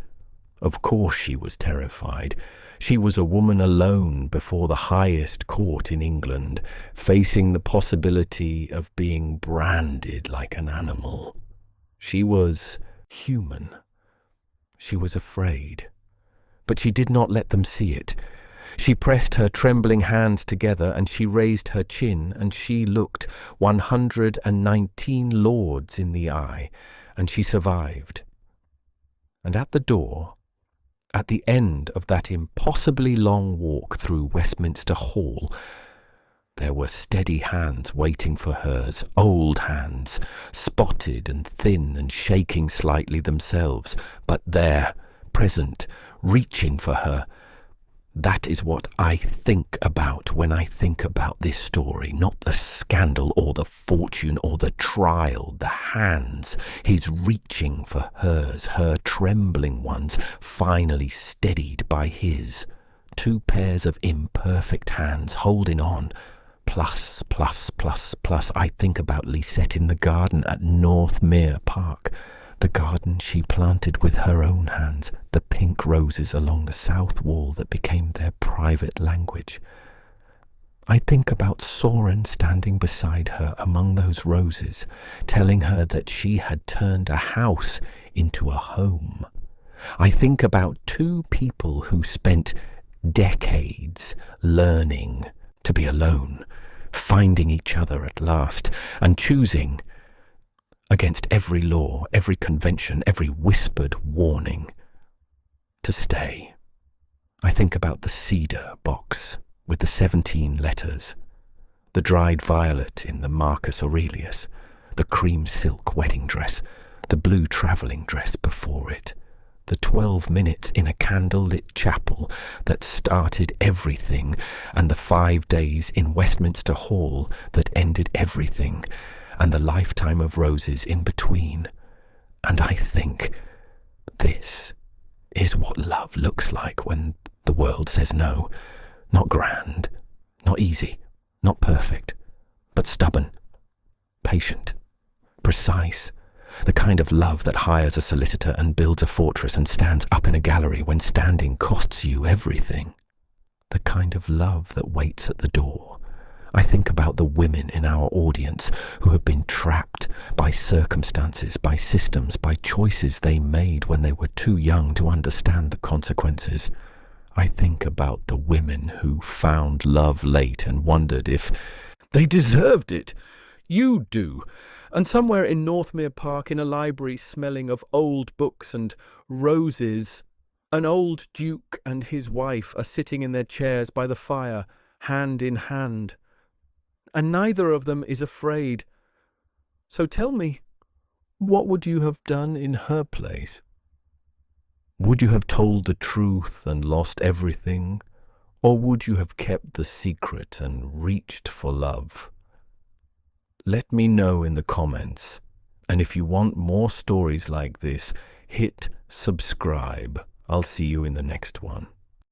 Of course she was terrified. She was a woman alone before the highest court in England, facing the possibility of being branded like an animal. She was human. She was afraid. But she did not let them see it. She pressed her trembling hands together, and she raised her chin, and she looked 119 lords in the eye, and she survived. And at the door, at the end of that impossibly long walk through Westminster Hall, there were steady hands waiting for hers, old hands, spotted and thin and shaking slightly themselves, but there, present, reaching for her. That is what I think about when I think about this story, not the scandal or the fortune or the trial, the hands, his reaching for hers, her trembling ones, finally steadied by his. Two pairs of imperfect hands holding on. Plus. I think about Lisette in the garden at Northmere Park. The garden she planted with her own hands, the pink roses along the south wall that became their private language. I think about Soren standing beside her among those roses, telling her that she had turned a house into a home. I think about two people who spent decades learning to be alone, finding each other at last, and choosing, against every law, every convention, every whispered warning, to stay. I think about the cedar box with the 17 letters, the dried violet in the Marcus Aurelius, the cream silk wedding dress, the blue travelling dress before it, The 12 minutes in a candlelit chapel that started everything, and the 5 days in Westminster Hall that ended everything, and the lifetime of roses in between. And I think this is what love looks like when the world says no. Not grand, not easy, not perfect, but stubborn, patient, precise. The kind of love that hires a solicitor and builds a fortress and stands up in a gallery when standing costs you everything. The kind of love that waits at the door. I think about the women in our audience who have been trapped by circumstances, by systems, by choices they made when they were too young to understand the consequences. I think about the women who found love late and wondered if they deserved it. You do. And somewhere in Northmere Park, in a library smelling of old books and roses, an old duke and his wife are sitting in their chairs by the fire, hand in hand. And neither of them is afraid. So tell me, what would you have done in her place? Would you have told the truth and lost everything? Or would you have kept the secret and reached for love? Let me know in the comments. And if you want more stories like this, hit subscribe. I'll see you in the next one.